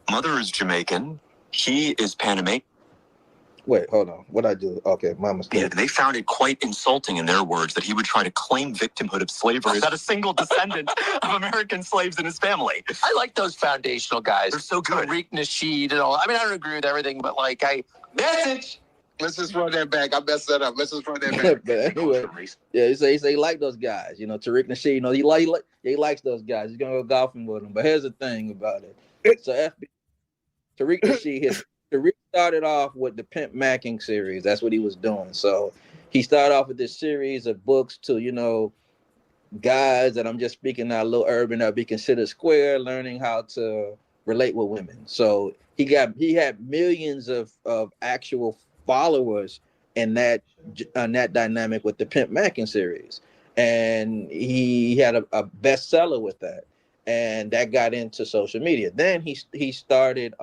mother is Jamaican. He is Panamanian. Wait, hold on. What I do? Okay, my mistake. Yeah, they found it quite insulting, in their words, that he would try to claim victimhood of slavery without a single descendant of American slaves in his family. I like those foundational guys. They're so good. Tariq Nasheed and all. I mean, I don't agree with everything, but like, message. Let's just run that back. I messed that up. Let's just run that back. But anyway, yeah, he say he like those guys. You know, Tariq Nasheed. You know, he likes those guys. He's gonna go golfing with them. But here's the thing about it. So Tariq Nasheed, Tariq started off with the Pimp Macking series. That's what he was doing. So he started off with this series of books to, you know, guys that I'm just speaking now a little urban that be considered square, learning how to relate with women. So he had millions of actual followers in that dynamic with the Pimp Macking series, and he had a bestseller with that, and that got into social media. Then he started.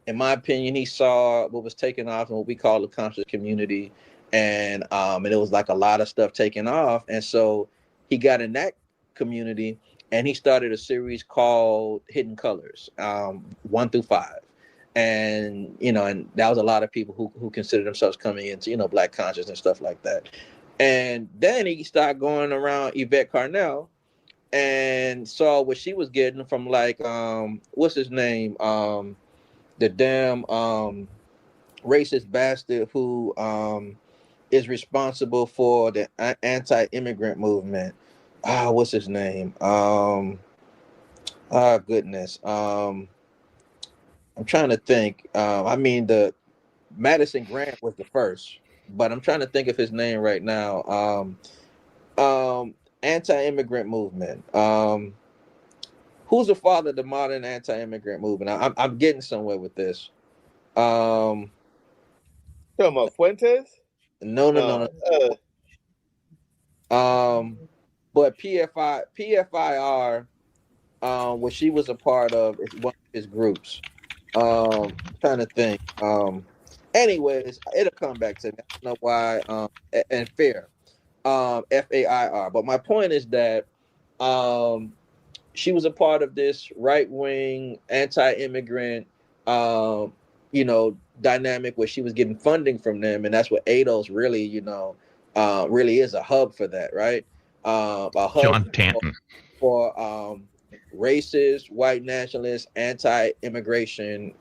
In my opinion, he saw what was taking off in what we call the conscious community, and it was like a lot of stuff taking off, and so he got in that community, and he started a series called Hidden Colors, 1 through 5, and you know, and that was a lot of people who consider themselves coming into, you know, Black conscious and stuff like that, and then he started going around Yvette Carnell and saw what she was getting from like what's his name, the damn racist bastard who is responsible for the anti-immigrant movement. What's his name? Goodness. I'm trying to think. I mean, the Madison Grant was the first, but I'm trying to think of his name right now. Anti-immigrant movement. Who's the father of the modern anti-immigrant movement? I'm getting somewhere with this. Talking about Fuentes? No. But PFIR, what she was a part of, is one of his groups. Trying to think. Anyways, it'll come back to me. I don't know why. And fair, FAIR. But my point is that she was a part of this right-wing anti-immigrant, you know, dynamic where she was getting funding from them, and that's what ADOS really, you know, really is a hub for that, right? A hub John Tanton for racist, white nationalist, anti-immigration,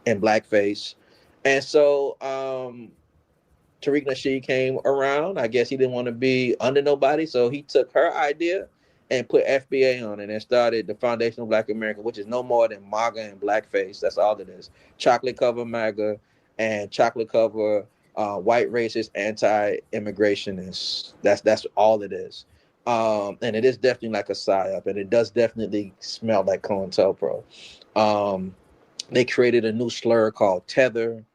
and blackface. And so Tariq Nasheed came around. I guess he didn't want to be under nobody, so he took her idea and put FBA on it and started the Foundation of Black America, which is no more than MAGA and blackface. That's all it is. Chocolate cover MAGA and chocolate cover white racist anti-immigrationists. That's all it is. And it is definitely like a psyop, and it does definitely smell like COINTELPRO. They created a new slur called tether,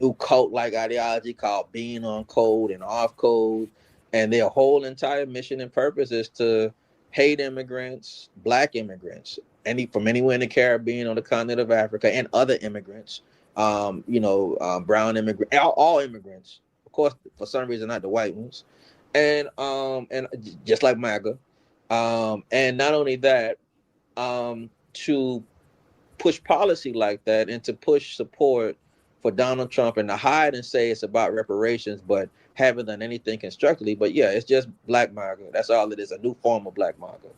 new cult-like ideology called being on code and off code. And their whole entire mission and purpose is to hate immigrants, Black immigrants, from anywhere in the Caribbean or the continent of Africa, and other immigrants, brown immigrants, all immigrants, of course, for some reason, not the white ones. And just like MAGA. And not only that, to push policy like that and to push support for Donald Trump and to hide and say it's about reparations, but haven't done anything constructively. But yeah, it's just Black MAGA. That's all it is, a new form of Black MAGA.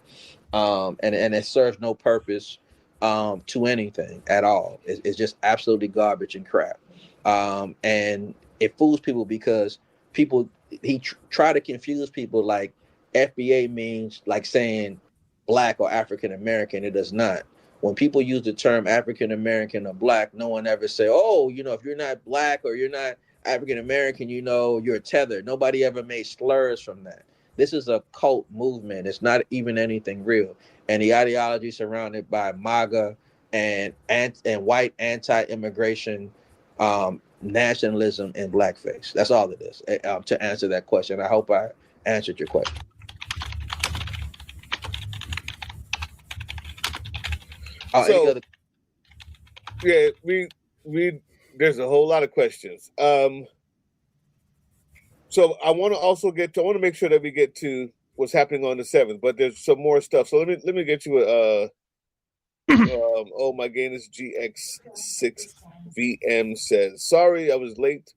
And it serves no purpose to anything at all. It's just absolutely garbage and crap. And it fools people because he try to confuse people like FBA means like saying Black or African American. It does not. When people use the term African American or Black, no one ever say, oh, you know, if you're not Black or you're not African American, you know, you're tethered. Nobody ever made slurs from that. This is a cult movement. It's not even anything real. And the ideology surrounded by MAGA and white anti-immigration nationalism and blackface. That's all it is. To answer that question, I hope I answered your question. So, yeah, we there's a whole lot of questions. So I want to make sure that we get to what's happening on the 7th, but there's some more stuff. So let me get you oh my gain is GX6 VM says, sorry I was late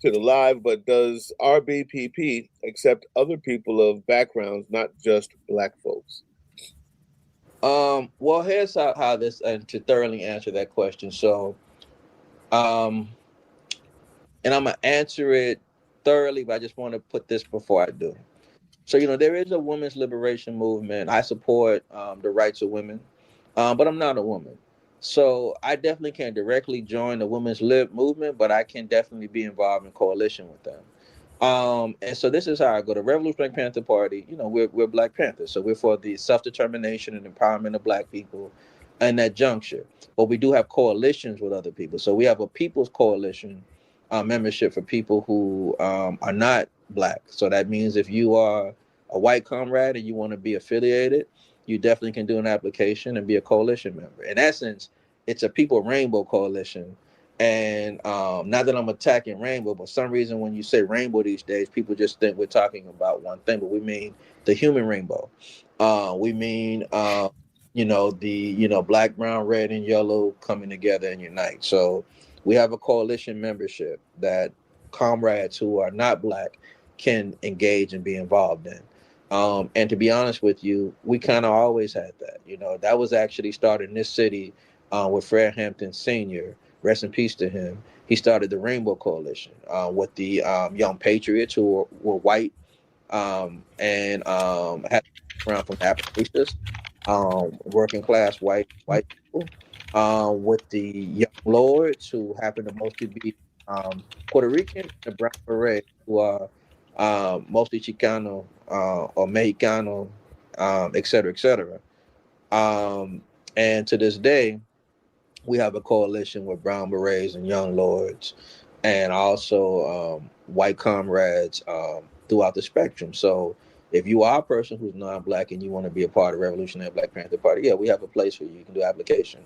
to the live, but does RBPP accept other people of backgrounds, not just Black folks? Well, here's how this, and to thoroughly answer that question. So, and I'm gonna answer it thoroughly, but I just want to put this before I do. So, there is a women's liberation movement. I support the rights of women, but I'm not a woman. So I definitely can't directly join the women's lib movement, but I can definitely be involved in coalition with them. And so this is how I go. The Revolutionary Black Panther Party, we're Black Panthers. So we're for the self-determination and empowerment of Black people in that juncture. But we do have coalitions with other people. So we have a people's coalition membership for people who are not Black. So that means if you are a white comrade and you want to be affiliated, you definitely can do an application and be a coalition member. In essence, it's a people rainbow coalition. And not that I'm attacking rainbow, but for some reason when you say rainbow these days, people just think we're talking about one thing, but we mean the human rainbow. We mean the black, brown, red, and yellow coming together and unite. So we have a coalition membership that comrades who are not Black can engage and be involved in. And to be honest with you, we kind of always had that. That was actually started in this city with Fred Hampton Sr., rest in peace to him. He started the Rainbow Coalition with the Young Patriots who were white and had around from Appalachians, working class white people, with the Young Lords who happen to mostly be Puerto Rican, and the Brown Berets who are mostly Chicano or Mexicano, et cetera, et cetera. And to this day, we have a coalition with Brown Berets and Young Lords, and also white comrades throughout the spectrum. So if you are a person who's non-Black and you want to be a part of Revolutionary Black Panther Party, yeah, we have a place for you. You can do application.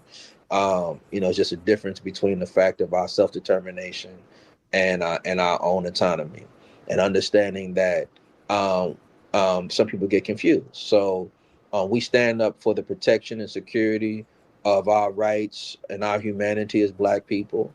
It's just a difference between the fact of our self-determination and our own autonomy, and understanding that some people get confused. So we stand up for the protection and security of our rights and our humanity as Black people.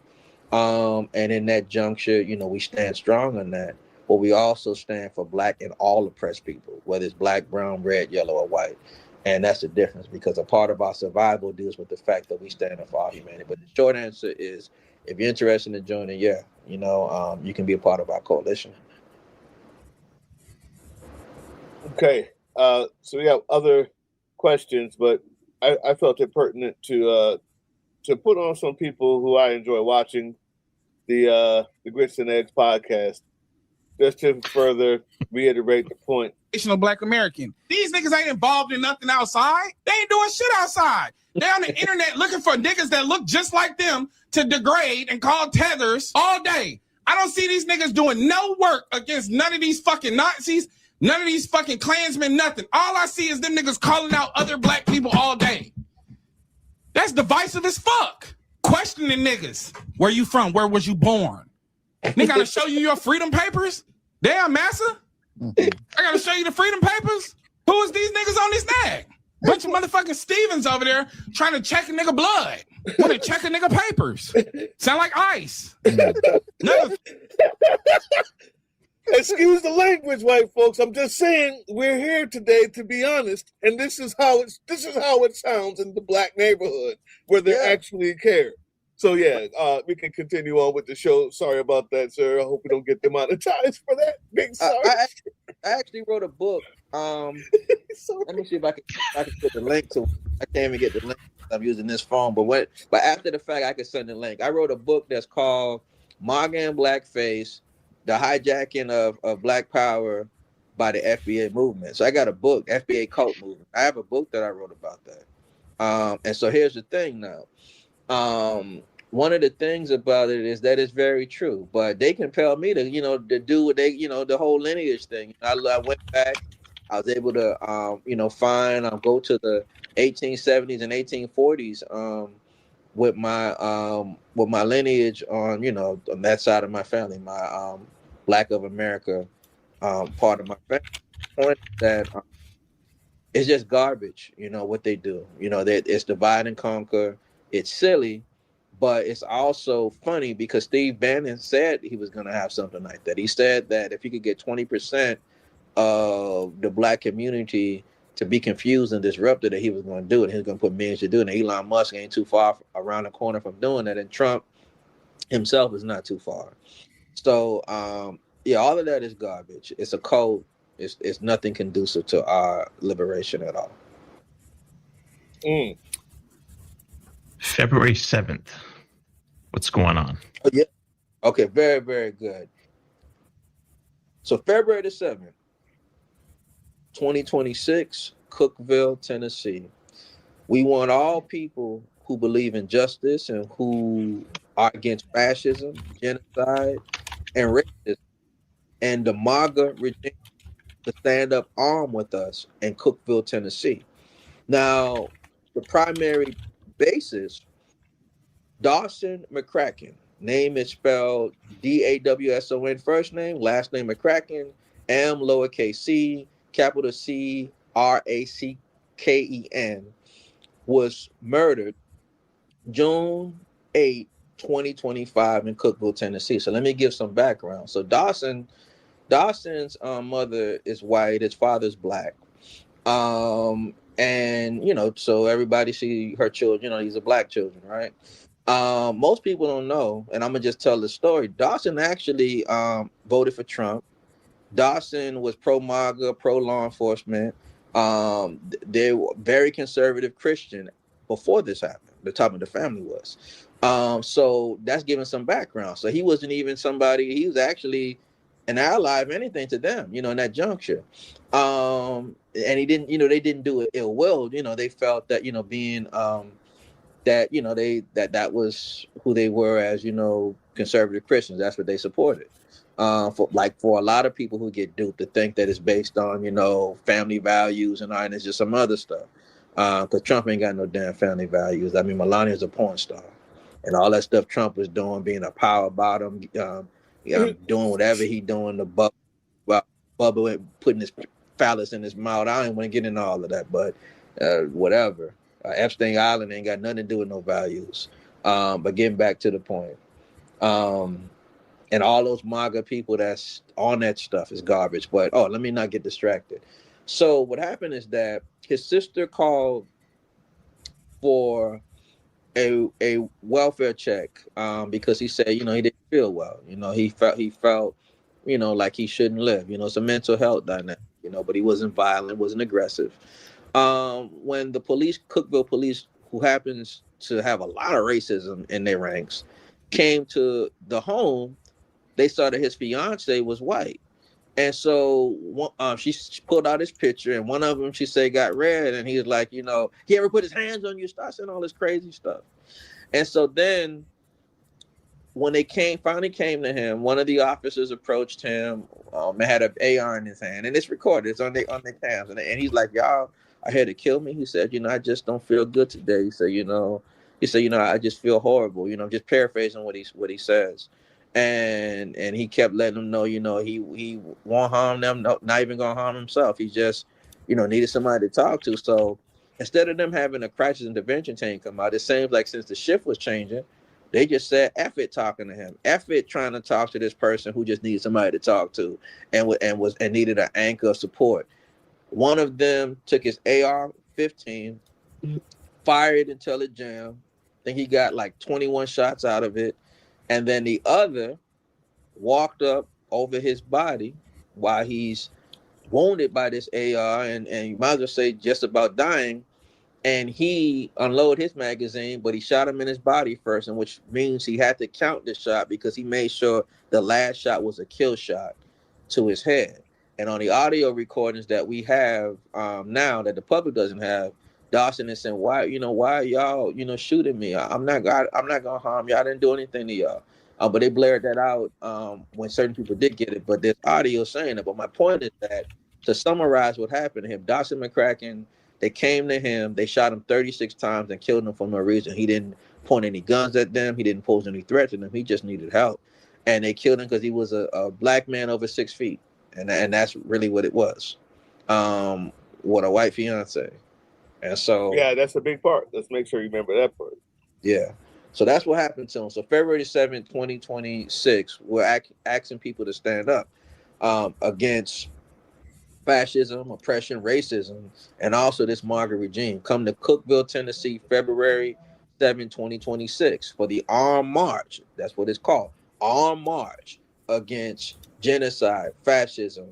And in that juncture, we stand strong on that, but we also stand for Black and all oppressed people, whether it's Black, brown, red, yellow, or white. And that's the difference, because a part of our survival deals with the fact that we stand up for our humanity. But the short answer is, if you're interested in joining, you can be a part of our coalition. Okay, so we have other questions, but I felt it pertinent to put on some people who I enjoy watching, the Grits and Eggs podcast, just to further reiterate the point. Black American. These niggas ain't involved in nothing outside. They ain't doing shit outside. They on the internet looking for niggas that look just like them to degrade and call tethers all day. I don't see these niggas doing no work against none of these fucking Nazis, none of these fucking Klansmen, nothing. All I see is them niggas calling out other Black people all day. That's divisive as fuck. Questioning niggas. Where you from? Where was you born? Nigga gotta show you your freedom papers? Damn, massa. I gotta show you the freedom papers? Who is these niggas on this nag? Bunch of motherfucking Stevens over there trying to check a nigga blood. Want to check a nigga papers. Sound like ICE. Excuse the language, white folks. I'm just saying we're here today to be honest, and this is how it sounds in the Black neighborhood where they actually care. So we can continue on with the show. Sorry about that, sir. I hope we don't get demonetized for that. Big sorry. I actually wrote a book. Let me see if I can put the link to it. I can't even get the link. I'm using this phone, but after the fact, I can send the link. I wrote a book that's called MAGA and Blackface: The Hijacking of Black Power by the FBA Movement. So I got a book, FBA Cult Movement. I have a book that I wrote about that. And so here's the thing now. One of the things about it is that it's very true, but they compelled me to do what they, the whole lineage thing. I went back. I was able to, go to the 1870s and 1840s with my lineage on that side of my family, my Black of America part of my family. Point that it's just garbage, what they do. It's divide and conquer. It's silly, But it's also funny because Steve Bannon said he was going to have something like that. He said that if he could get 20% of the black community to be confused and disrupted, that he was going to do it. He was going to put millions to do it. And Elon Musk ain't too far around the corner from doing that. And Trump himself is not too far. So, yeah, all of that is garbage. It's a code. It's nothing conducive to our liberation at all. February 7th. What's going on? Oh, yeah. Okay, very, very good. So February the 7th, 2026, Cookeville, Tennessee. We want all people who believe in justice and who are against fascism, genocide, and racism, and the MAGA regime to stand up armed with us in Cookeville, Tennessee. Now, the primary basis, Dawson McCracken. Name is spelled Dawson, first name, last name McCracken, M lowercase c, capital C Racken, was murdered June 8, 2025 in Cookeville, Tennessee. So let me give some background. So Dawson's mother is white, his father's black. And so everybody see her children, these are black children, right? Most people don't know, and I'm gonna just tell the story. Dawson actually voted for Trump. Dawson was pro MAGA, pro law enforcement. They were very conservative Christian before this happened. The top of the family was. So that's giving some background. So he wasn't even somebody. He was actually an ally, if anything, to them. In that juncture. And he didn't. They didn't do it ill will. They felt that being that was who they were as conservative Christians. That's what they supported. For a lot of people who get duped to think that it's based on family values and it's just some other stuff. Because Trump ain't got no damn family values. I mean, Melania's a porn star, and all that stuff Trump was doing, being a power bottom, doing whatever he doing, the Bubba putting his phallus in his mouth. I don't want to get into all of that, but whatever. Epstein Island ain't got nothing to do with no values. But getting back to the point, and all those MAGA people that's on that stuff is garbage. But let me not get distracted. So what happened is that his sister called for a welfare check because he said he didn't feel well. He felt like he shouldn't live. It's a mental health dynamic. But he wasn't violent, wasn't aggressive. When the Cookeville police, who happens to have a lot of racism in their ranks, came to the home, they saw that his fiance was white. And so she pulled out his picture, and one of them, she said, got red. And he was like, he ever put his hands on you? Start saying all this crazy stuff. And so then when they finally came to him, one of the officers approached him and had an AR in his hand. And it's recorded. It's on their cams. And he's like, y'all are here to kill me? He said, I just don't feel good today. He said, I just feel horrible. Just paraphrasing what he says. And he kept letting them know, he won't harm them, not even gonna harm himself. He just, needed somebody to talk to. So instead of them having a crisis intervention team come out, it seems like since the shift was changing, they just said F it talking to him. F it trying to talk to this person who just needed somebody to talk to and needed an anchor of support. One of them took his AR-15, fired until it jammed. I think he got like 21 shots out of it. And then the other walked up over his body while he's wounded by this AR and you might as well say just about dying. And he unloaded his magazine, but he shot him in his body first, and which means he had to count the shot because he made sure the last shot was a kill shot to his head. And on the audio recordings that we have now that the public doesn't have, Dawson is saying, why are y'all, shooting me? I'm not gonna harm y'all. I didn't do anything to y'all. But they blared that out when certain people did get it. But there's audio saying it. But my point is that to summarize what happened to him, Dawson McCracken, they came to him, they shot him 36 times and killed him for no reason. He didn't point any guns at them. He didn't pose any threat to them. He just needed help. And they killed him because he was a black man over 6 feet. And that's really what it was. With a white fiance. And so yeah, that's a big part. Let's make sure you remember that part. Yeah. So that's what happened to him. So February 7th, 2026, we're asking people to stand up against fascism, oppression, racism, and also this MAGA regime. Come to Cookeville, Tennessee, February 7, 2026 for the Armed March. That's what it's called. Armed March against genocide, fascism,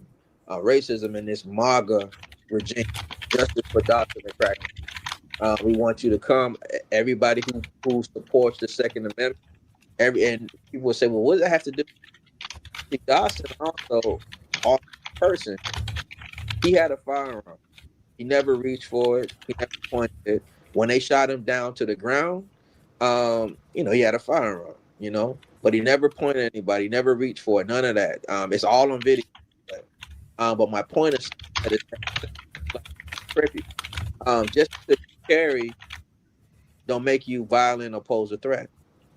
racism, and this MAGA regime. Justice for doctrine and practice. We want you to come. Everybody who supports the Second Amendment. And people will say, well, what does that have to do? See, Dawson also, on person, he had a firearm. He never reached for it. He never pointed it. When they shot him down to the ground, he had a firearm, but he never pointed at anybody. He never reached for it. None of that. It's all on video. But my point is that it's like trippy. Just to carry don't make you violent or pose a threat.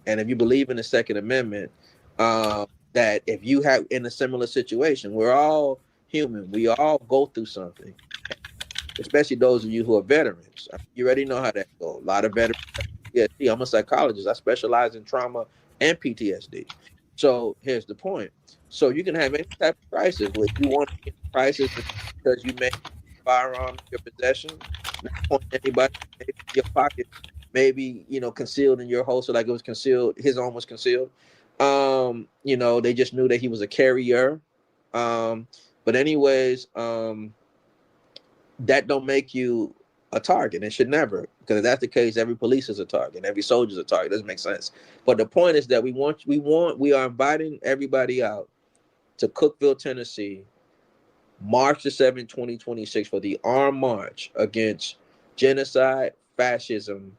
And if you believe in the Second Amendment, that if you have in a similar situation, we're all human. We all go through something, especially those of you who are veterans. You already know how that goes. A lot of veterans. Yeah, see, I'm a psychologist. I specialize in trauma and PTSD. So here's the point. So you can have any type of crisis. If you want to get a crisis because you may have a firearm in your possession, not pointing at anybody, maybe in your pocket, maybe concealed in your holster, like it was concealed. His own was concealed. They just knew that he was a carrier. But anyways, that don't make you a target. It should never, because if that's the case, every police is a target, every soldier is a target. It doesn't make sense. But the point is that we are inviting everybody out to Cookeville, Tennessee, March the 7th, 2026 for the Armed March against genocide, fascism,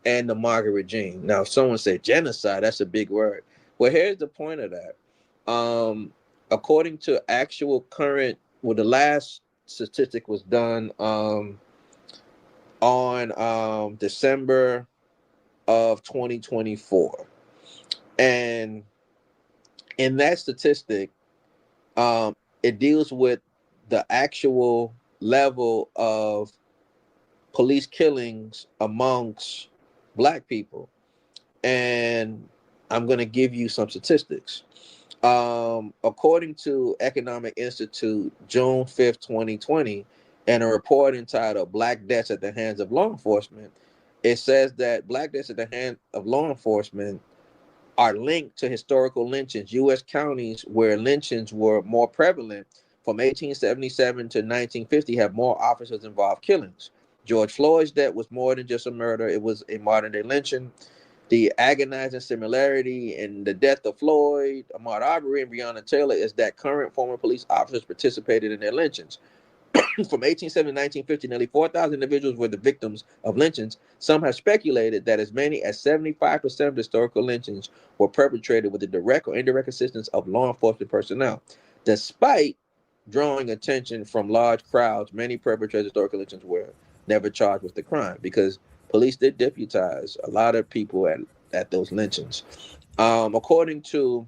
and the MAGA regime. Now, if someone said genocide, that's a big word. Well, here's the point of that. According to actual current, the last statistic was done on December of 2024. And in that statistic, it deals with the actual level of police killings amongst Black people. And I'm going to give you some statistics. According to Economic Institute, June 5th, 2020, and a report entitled Black Deaths at the Hands of Law Enforcement, it says that Black deaths at the hands of law enforcement are linked to historical lynchings. U.S. counties where lynchings were more prevalent from 1877 to 1950 have more officers involved killings. George Floyd's death was more than just a murder. It was a modern-day lynching. The agonizing similarity in the death of Floyd, Ahmaud Arbery, and Breonna Taylor is that current former police officers participated in their lynchings. From 1870 to 1950, nearly 4,000 individuals were the victims of lynchings. Some have speculated that as many as 75% of the historical lynchings were perpetrated with the direct or indirect assistance of law enforcement personnel. Despite drawing attention from large crowds, many perpetrators of historical lynchings were never charged with the crime because police did deputize a lot of people at those lynchings. According to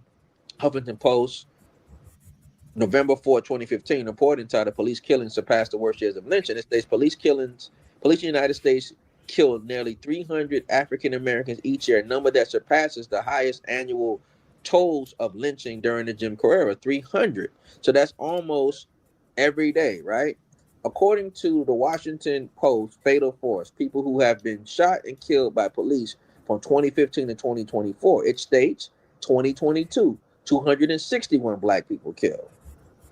Huffington Post, November 4, 2015, report entitled Police Killings Surpassed the Worst Years of Lynching. It states police in the United States killed nearly 300 African Americans each year, a number that surpasses the highest annual tolls of lynching during the Jim Crow era, 300. So that's almost every day, right? According to the Washington Post, Fatal Force, people who have been shot and killed by police from 2015 to 2024, it states 2022, 261 Black people killed.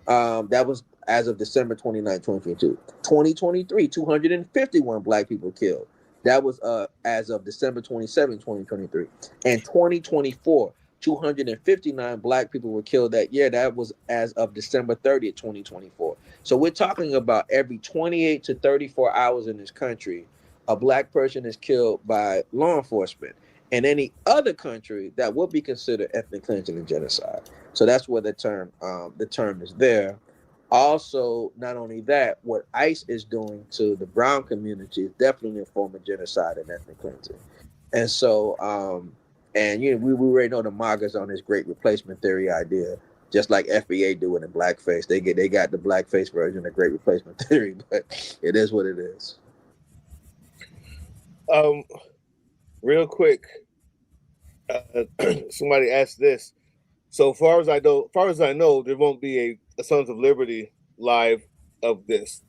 That was as of December 29, 2022. 2023, 251 Black people killed. That was as of December 27, 2023. And 2024, 259 Black people were killed that year. That was as of December 30th, 2024. So we're talking about every 28 to 34 hours in this country, a Black person is killed by law enforcement. In any other country, that would be considered ethnic cleansing and genocide. So that's where the term is there. Also, not only that, what ICE is doing to the brown community is definitely a form of genocide and ethnic cleansing. And so, we already know the MAGAs on this great replacement theory idea, just like FBA do it in blackface. They got the blackface version of great replacement theory, but it is what it is. Real quick, Somebody asked this. So far as I know, there won't be a Sons of Liberty live of this.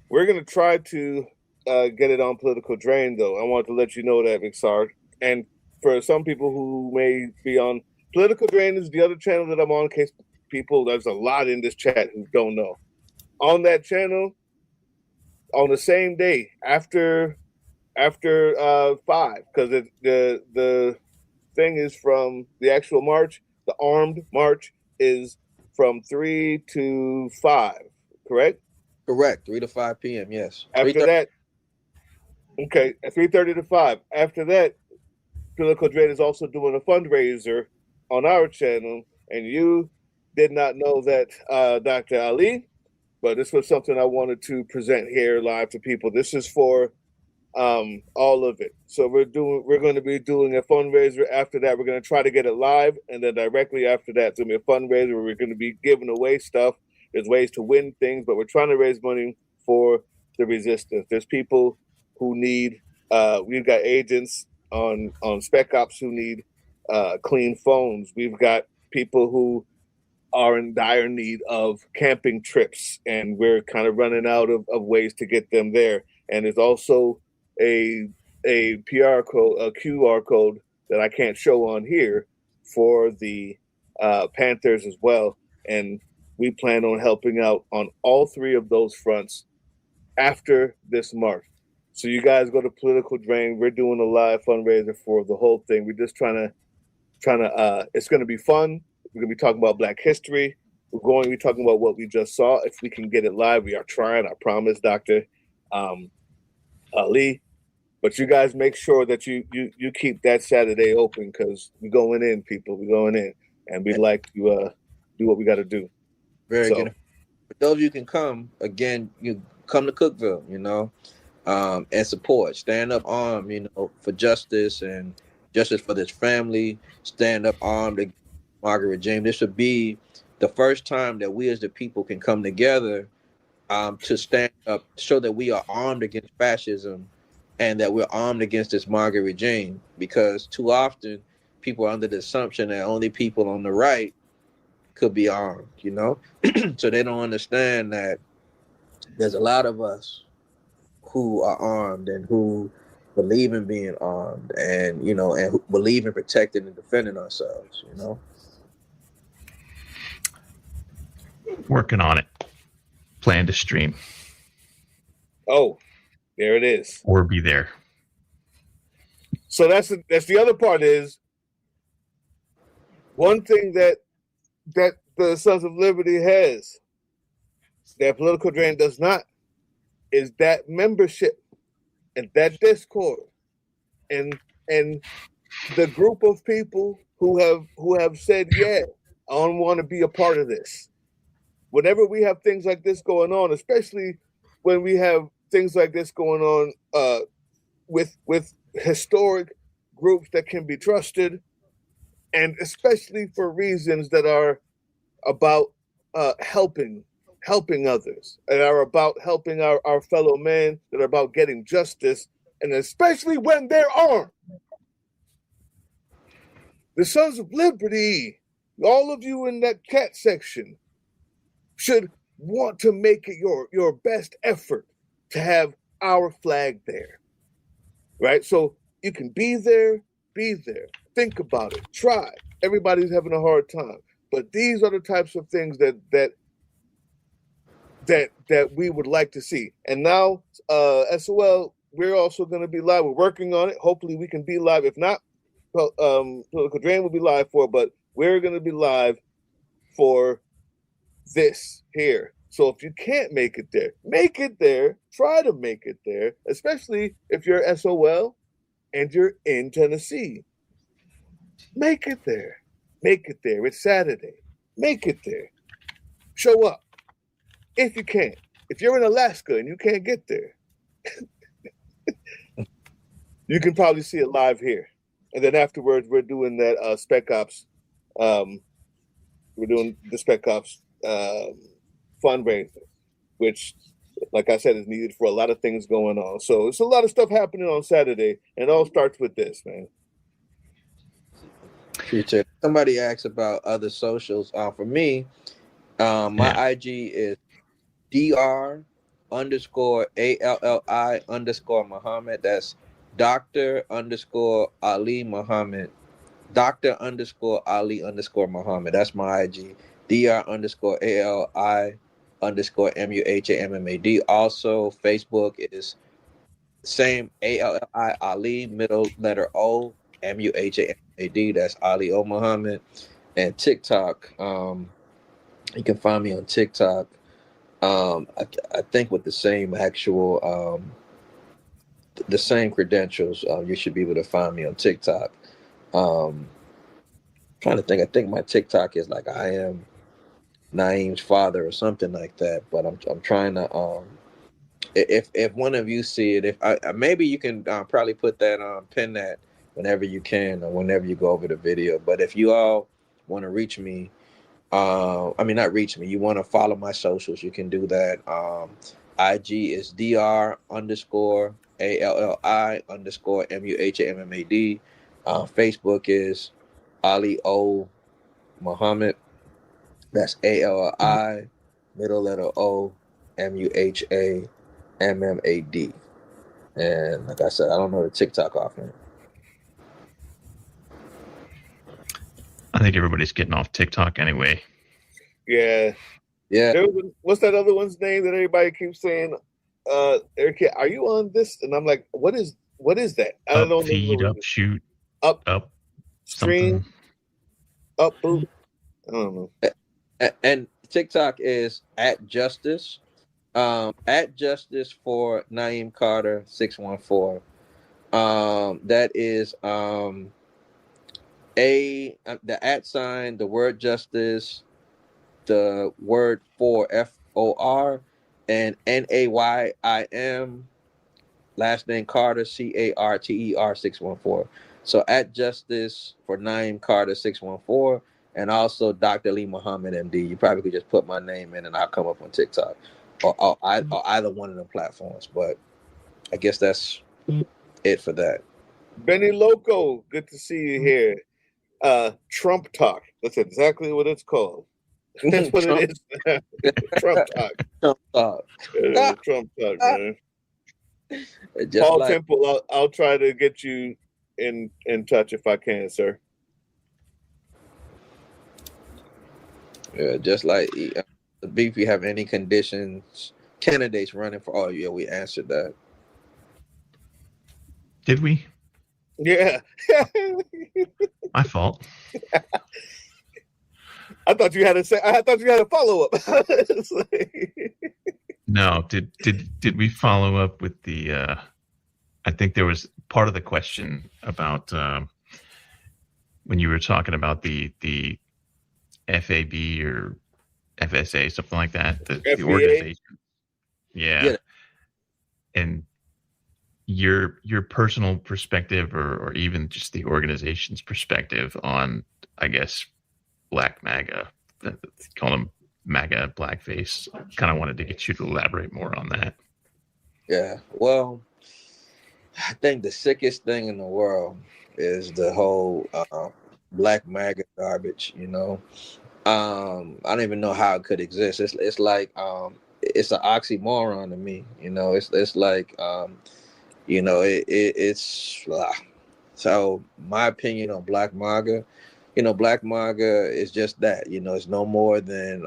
We're gonna try to get it on Political Drain, though. I want to let you know that, BigSarge. And for some people who may be on Political Drain is the other channel that I'm on. In case people, there's a lot in this chat who don't know. On that channel, on the same day after 5, because the thing is from the actual march. The armed march is from 3 to 5, correct? Correct. 3 to 5 p.m. Yes. After that, okay, at 3:30 to 5. After that, Political Dread is also doing a fundraiser on our channel, and you did not know that, Dr. Ali, but this was something I wanted to present here live to people. This is for all of it. So we're going to be doing a fundraiser. After that, we're going to try to get it live, and then directly after that, it's going to be a fundraiser where we're going to be giving away stuff. There's ways to win things, but we're trying to raise money for the resistance. There's people who need. We've got agents on Spec Ops who need clean phones. We've got people who are in dire need of camping trips, and we're kind of running out of ways to get them there. And there's also a PR code, a QR code that I can't show on here for the Panthers as well. And we plan on helping out on all 3 of those fronts after this march. So you guys go to Political Drain. We're doing a live fundraiser for the whole thing. We're just trying to. It's going to be fun. We're going to be talking about Black history. We're going to be talking about what we just saw. If we can get it live, we are trying. I promise, Dr. Ali. But you guys make sure that you keep that Saturday open, because we're going in, people. We're going in, and we'd like to do what we got to do. Very good. For those of you can come, again, you come to Cookeville, and support. Stand up armed, for justice and justice for this family. Stand up armed against Margaret James. This would be the first time that we as the people can come together to stand up, show that we are armed against fascism and that we're armed against this Margaret James. Because too often people are under the assumption that only people on the right could be armed, so they don't understand that there's a lot of us who are armed and who believe in being armed and, and who believe in protecting and defending ourselves, Working on it. Plan to stream. Oh, there it is. Or be there. So that's the other part is one thing that the Sons of Liberty has that Political Drain does not is that membership and that Discord and the group of people who have said, yeah, I don't want to be a part of this. Whenever we have things like this going on, especially when we have things like this going on with historic groups that can be trusted, and especially for reasons that are about helping others and are about helping our fellow men, that are about getting justice, and especially when they're armed. The Sons of Liberty, all of you in that cat section, should want to make it your best effort to have our flag there, right? So you can be there, think about it, try. Everybody's having a hard time, but these are the types of things that we would like to see. And now, SOL, we're also going to be live. We're working on it. Hopefully, we can be live. If not, Political Drain will be live for, but we're going to be live for this here. So if you can't make it there. Try to make it there, especially if you're SOL and you're in Tennessee. Make it there. It's Saturday. Make it there. Show up. If you can. If you're in Alaska and you can't get there, you can probably see it live here. And then afterwards, we're doing that Spec Ops. We're doing the Spec Ops fundraiser, which, like I said, is needed for a lot of things going on. So it's a lot of stuff happening on Saturday, and it all starts with this, man. Appreciate it. Somebody asked about other socials. For me, my IG is Dr_ALLI_Muhammad. That's Dr_Ali Muhammad. Dr_Ali_Muhammad. That's my IG. Dr_ALI_MUHAMMAD. Also, Facebook is same ALLI Ali, middle letter O, MUHAMAD. That's Ali O Muhammad. And TikTok, you can find me on TikTok. I think with the same actual the same credentials, you should be able to find me on TikTok. Trying to think. I think my TikTok is like I am Naeem's father or something like that. But I'm trying to if one of you see it, if maybe you can probably put that pin that whenever you can or whenever you go over the video. But if you all want to reach me, I mean not reach me, you want to follow my socials, you can do that. IG is Dr_ALLI_MUHAMMAD. Facebook is Ali O Muhammad. That's ALI middle letter O MUHAMMAD. And like I said, I don't know the TikTok offhand. I think everybody's getting off TikTok anyway. Yeah. What's that other one's name that everybody keeps saying? Eric, are you on this? And I'm like, what is that? I don't know. Feed, up, shoot, up, stream, something. up, boot. I don't know. And TikTok is @justice, @justice for Naeem Carter 614. That is the @sign, the word justice, the word for FOR, and NAYIM, last name Carter CARTER 614. So @justice for Naeem Carter 614, and also Dr. Lee Muhammad MD. You probably could just put my name in and I'll come up on TikTok or either one of the platforms. But I guess that's it for that. Benny Loco, good to see you here. Trump Talk. That's exactly what it's called. That's what it is. Trump Talk. Trump Talk. Trump Talk, man. Paul Temple, I'll try to get you in touch if I can, sir. Yeah, just like the beef. You have any conditions? Candidates running for? Oh yeah, we answered that. Did we? Yeah. My fault. I thought you had a follow up. No, did we follow up with the? I think there was part of the question about when you were talking about the FAB or FSA, something like that, the organization. Yeah. And your personal perspective or even just the organization's perspective on, I guess, Black MAGA, call them MAGA blackface. Kind of wanted to get you to elaborate more on that. Yeah, well, I think the sickest thing in the world is the whole Black MAGA garbage. You know, I don't even know how it could exist. It's like it's an oxymoron to me. You know, it's like you know it's so my opinion on Black MAGA. You know, Black MAGA is just that. You know, it's no more than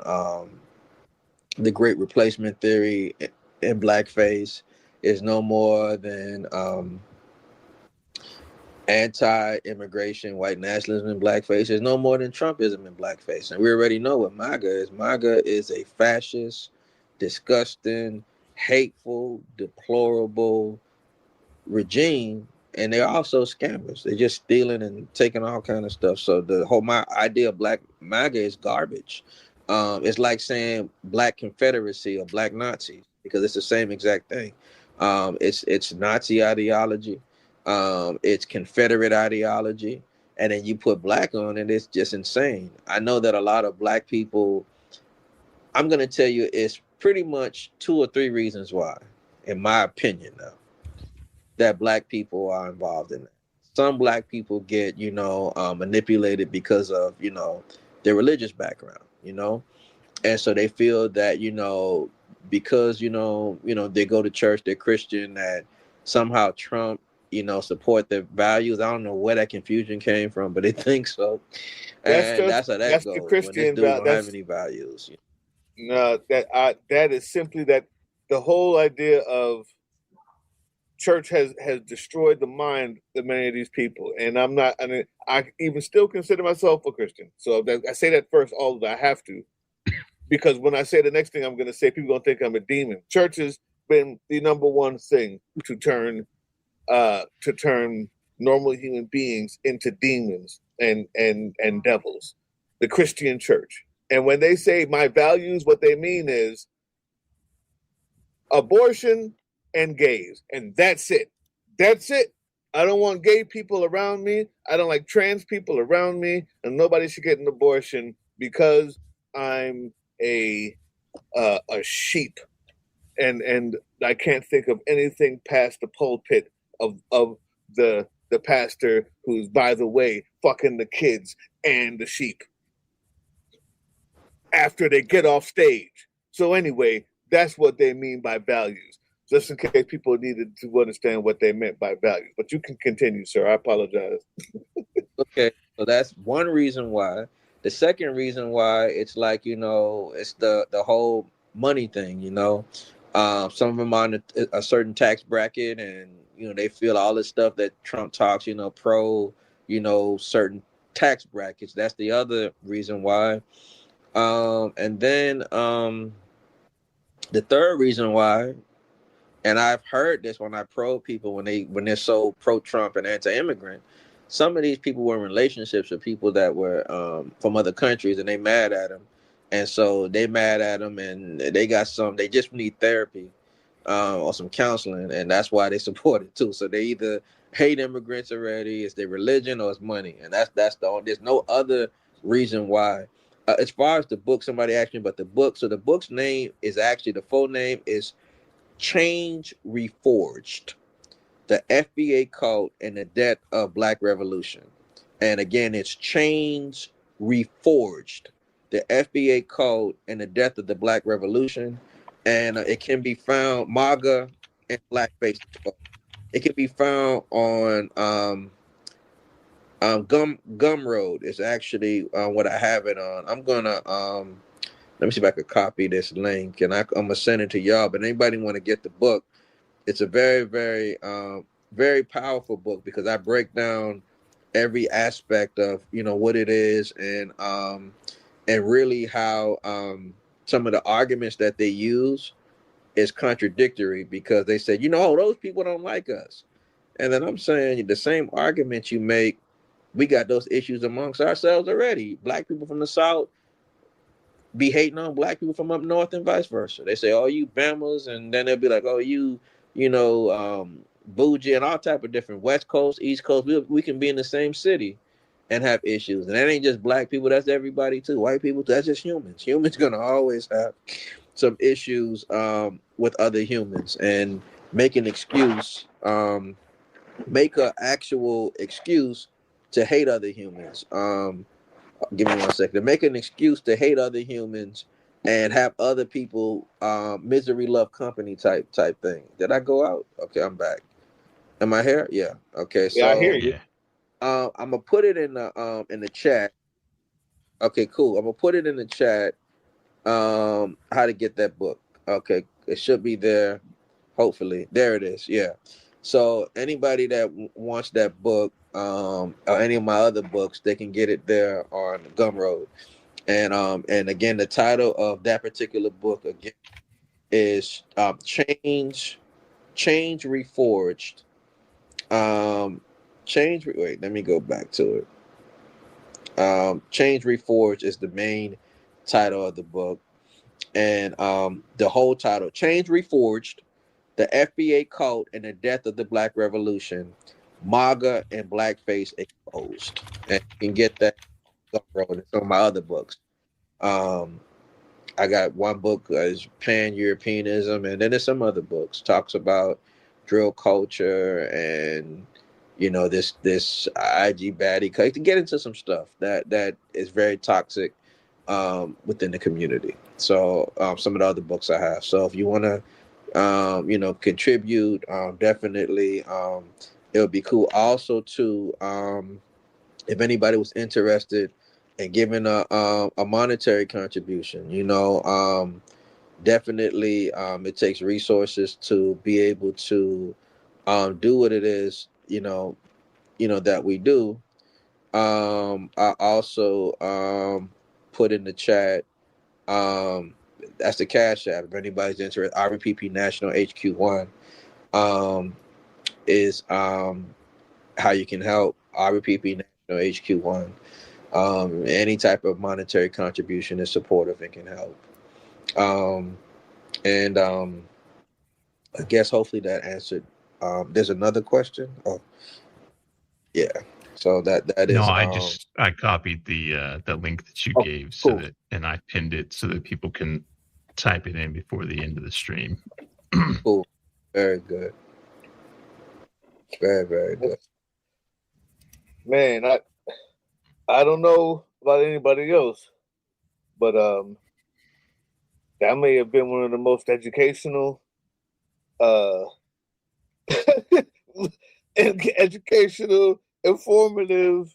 the Great Replacement theory in blackface. Is no more than anti-immigration, white nationalism in blackface. Is no more than Trumpism in blackface. And we already know what MAGA is. MAGA is a fascist, disgusting, hateful, deplorable regime. And they're also scammers. They're just stealing and taking all kind of stuff. So the whole idea of Black MAGA is garbage. It's like saying Black Confederacy or Black Nazis, because it's the same exact thing. It's Nazi ideology, it's Confederate ideology, and then you put Black on it. It's just insane. I know that a lot of Black people. I'm gonna tell you, it's pretty much 2 or 3 reasons why, in my opinion, now, that Black people are involved in that. some black people get, manipulated because of, their religious background, and so they feel that, because, they go to church, they're Christian, that somehow Trump, support their values. I don't know where that confusion came from, but they think so. And that's how that that's the goes when this Christian dude don't have any values. No, that is simply that the whole idea of church has destroyed the mind of many of these people, and I'm not. I mean, I even still consider myself a Christian, so I say that first. All of that I have to, because when I say the next thing I'm going to say, people gonna think I'm a demon. Church has been the number one thing to turn normal human beings into demons and devils. The Christian church. And when they say my values, what they mean is abortion and gays. And that's it. That's it. I don't want gay people around me. I don't like trans people around me. And nobody should get an abortion because I'm a sheep. And I can't think of anything past the pulpit of the pastor who's, by the way, fucking the kids and the sheep after they get off stage. So anyway, that's what they mean by values. Just in case people needed to understand what they meant by values. But you can continue, sir. I apologize. Okay, so that's one reason why. The second reason why, it's like, it's the whole money thing. Some of them on a certain tax bracket, and they feel all this stuff that Trump talks, pro, certain tax brackets. That's the other reason why. And then the third reason why, and I've heard this when I probe people when they're so pro-Trump and anti-immigrant. Some of these people were in relationships with people that were from other countries, and they mad at them, and so they mad at them, and they just need therapy or some counseling, and that's why they support it too. So they either hate immigrants already, it's their religion, or it's money, and that's there's no other reason why. As far as the book, somebody asked me about the book. So the book's name is actually, the full name is Change Reforged: The FBA Cult and the Death of Black Revolution. And again, it's Change Reforged: The FBA Cult and the Death of the Black Revolution. And it can be found, MAGA and Blackface. It can be found on Gumroad is actually what I have it on. I'm gonna let me see if I could copy this link, and I'm gonna send it to y'all. But anybody want to get the book, it's a very, very, very powerful book, because I break down every aspect of what it is, and really how some of the arguments that they use is contradictory, because they say, those people don't like us, and then I'm saying the same argument you make, we got those issues amongst ourselves already. Black people from the South be hating on black people from up north, and vice versa. They say, "Oh, you Bamas," and then they'll be like, "Oh, you bougie," and all type of different West Coast, East Coast. We can be in the same city and have issues, and that ain't just black people. That's everybody too. White people, that's just humans. Humans gonna always have some issues with other humans, and make an excuse, make an actual excuse to hate other humans. Give me 1 second. To make an excuse to hate other humans and have other people misery love company type thing. Did I go out? Okay, I'm back. Am I here? Yeah. Okay. So Yeah, I hear you. I'm gonna put it in the chat. Okay, cool. I'm gonna put it in the chat. How to get that book? Okay, it should be there. Hopefully, there it is. Yeah. So anybody that wants that book, or any of my other books, they can get it there on Gumroad. And again, the title of that particular book again is Change Reforged. Wait, let me go back to it. Change Reforged is the main title of the book, and the whole title, Change Reforged: The FBA Cult and the Death of the Black Revolution, MAGA and Blackface Exposed. And you can get that on some of my other books. I got one book is Pan-Europeanism, and then there's some other books talks about drill culture and this IG baddie, to get into some stuff that is very toxic within the community. So some of the other books I have. So if you want to, contribute, definitely, it would be cool. Also, too, if anybody was interested in giving a monetary contribution, definitely, it takes resources to be able to do what it is, that we do. I also put in the chat. That's the Cash App. If anybody's interested, RPP National HQ1 is how you can help. RPP National HQ1. Any type of monetary contribution is supportive and can help. And I guess hopefully that answered. There's another question. Oh, yeah. So that is. No, I copied the link that you gave cool. and I pinned it so that people can type it in before the end of the stream. Cool. Very good. Very, very good. Man, I don't know about anybody else, but that may have been one of the most educational, informative,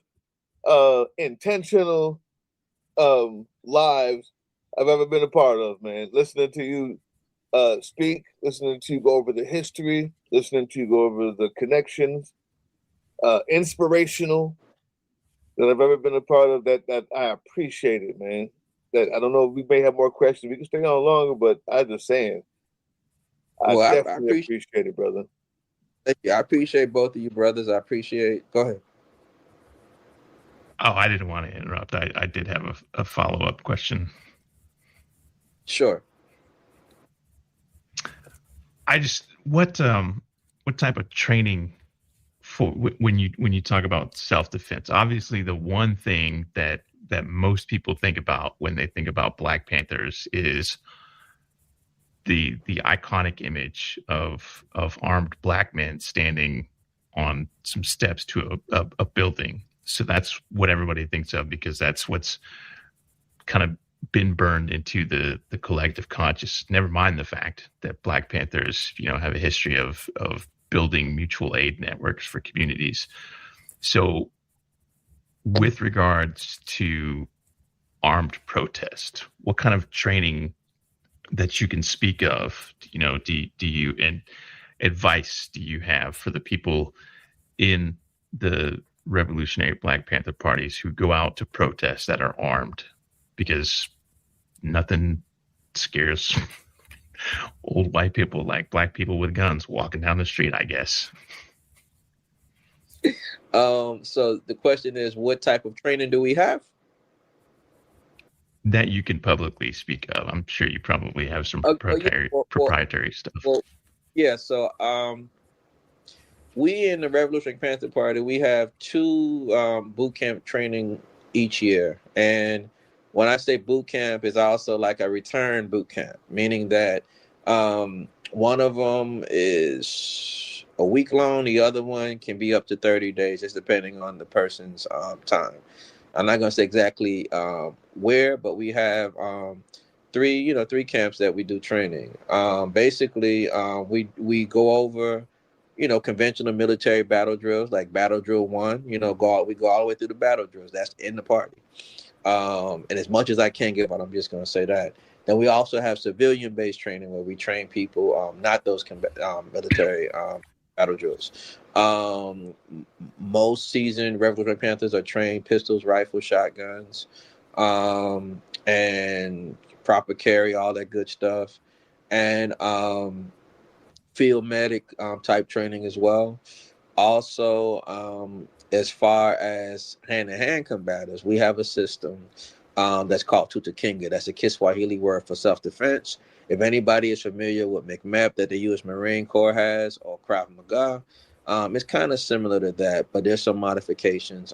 intentional lives I've ever been a part of, man. Listening to you speak, listening to you go over the history, listening to you go over the connections, inspirational that I've ever been a part of. That I appreciate it, man. That I don't know if we may have more questions. We can stay on longer, but I'm just saying. I definitely appreciate it, brother. Thank you. I appreciate both of you brothers. I appreciate. Go ahead. Oh, I didn't want to interrupt. I did have a follow-up question. Sure. What type of training for when you talk about self-defense? Obviously, the one thing that most people think about when they think about Black Panthers is the iconic image of armed Black men standing on some steps to a building. So that's what everybody thinks of, because that's what's kind of been burned into the collective conscious. Never mind the fact that Black Panthers, have a history of building mutual aid networks for communities. So with regards to armed protest, what kind of training that you can speak of, do you and advice do you have for the people in the Revolutionary Black Panther parties who go out to protest that are armed? Because nothing scares old white people like Black people with guns walking down the street, I guess. So the question is, what type of training do we have? That you can publicly speak of. I'm sure you probably have some proprietary stuff. Well, yeah. So we in the Revolutionary Panther Party, we have 2 boot camp training each year. And when I say boot camp, it's also like a return boot camp, meaning that one of them is a week long. The other one can be up to 30 days, just depending on the person's time. I'm not going to say exactly where, but we have 3 camps that we do training. Basically, we go over, conventional military battle drills, like battle drill 1. We go all the way through the battle drills. That's in the party. And as much as I can give out, I'm just going to say that. Then we also have civilian-based training where we train people, not those military battle drills. Most seasoned Revolutionary Panthers are trained pistols, rifles, shotguns, and proper carry, all that good stuff, and field medic type training as well. Also, as far as hand-to-hand combatants, we have a system that's called Tutakinga. That's a Kiswahili word for self-defense. If anybody is familiar with McMap that the U.S. Marine Corps has, or Krav Maga, it's kind of similar to that, but there's some modifications.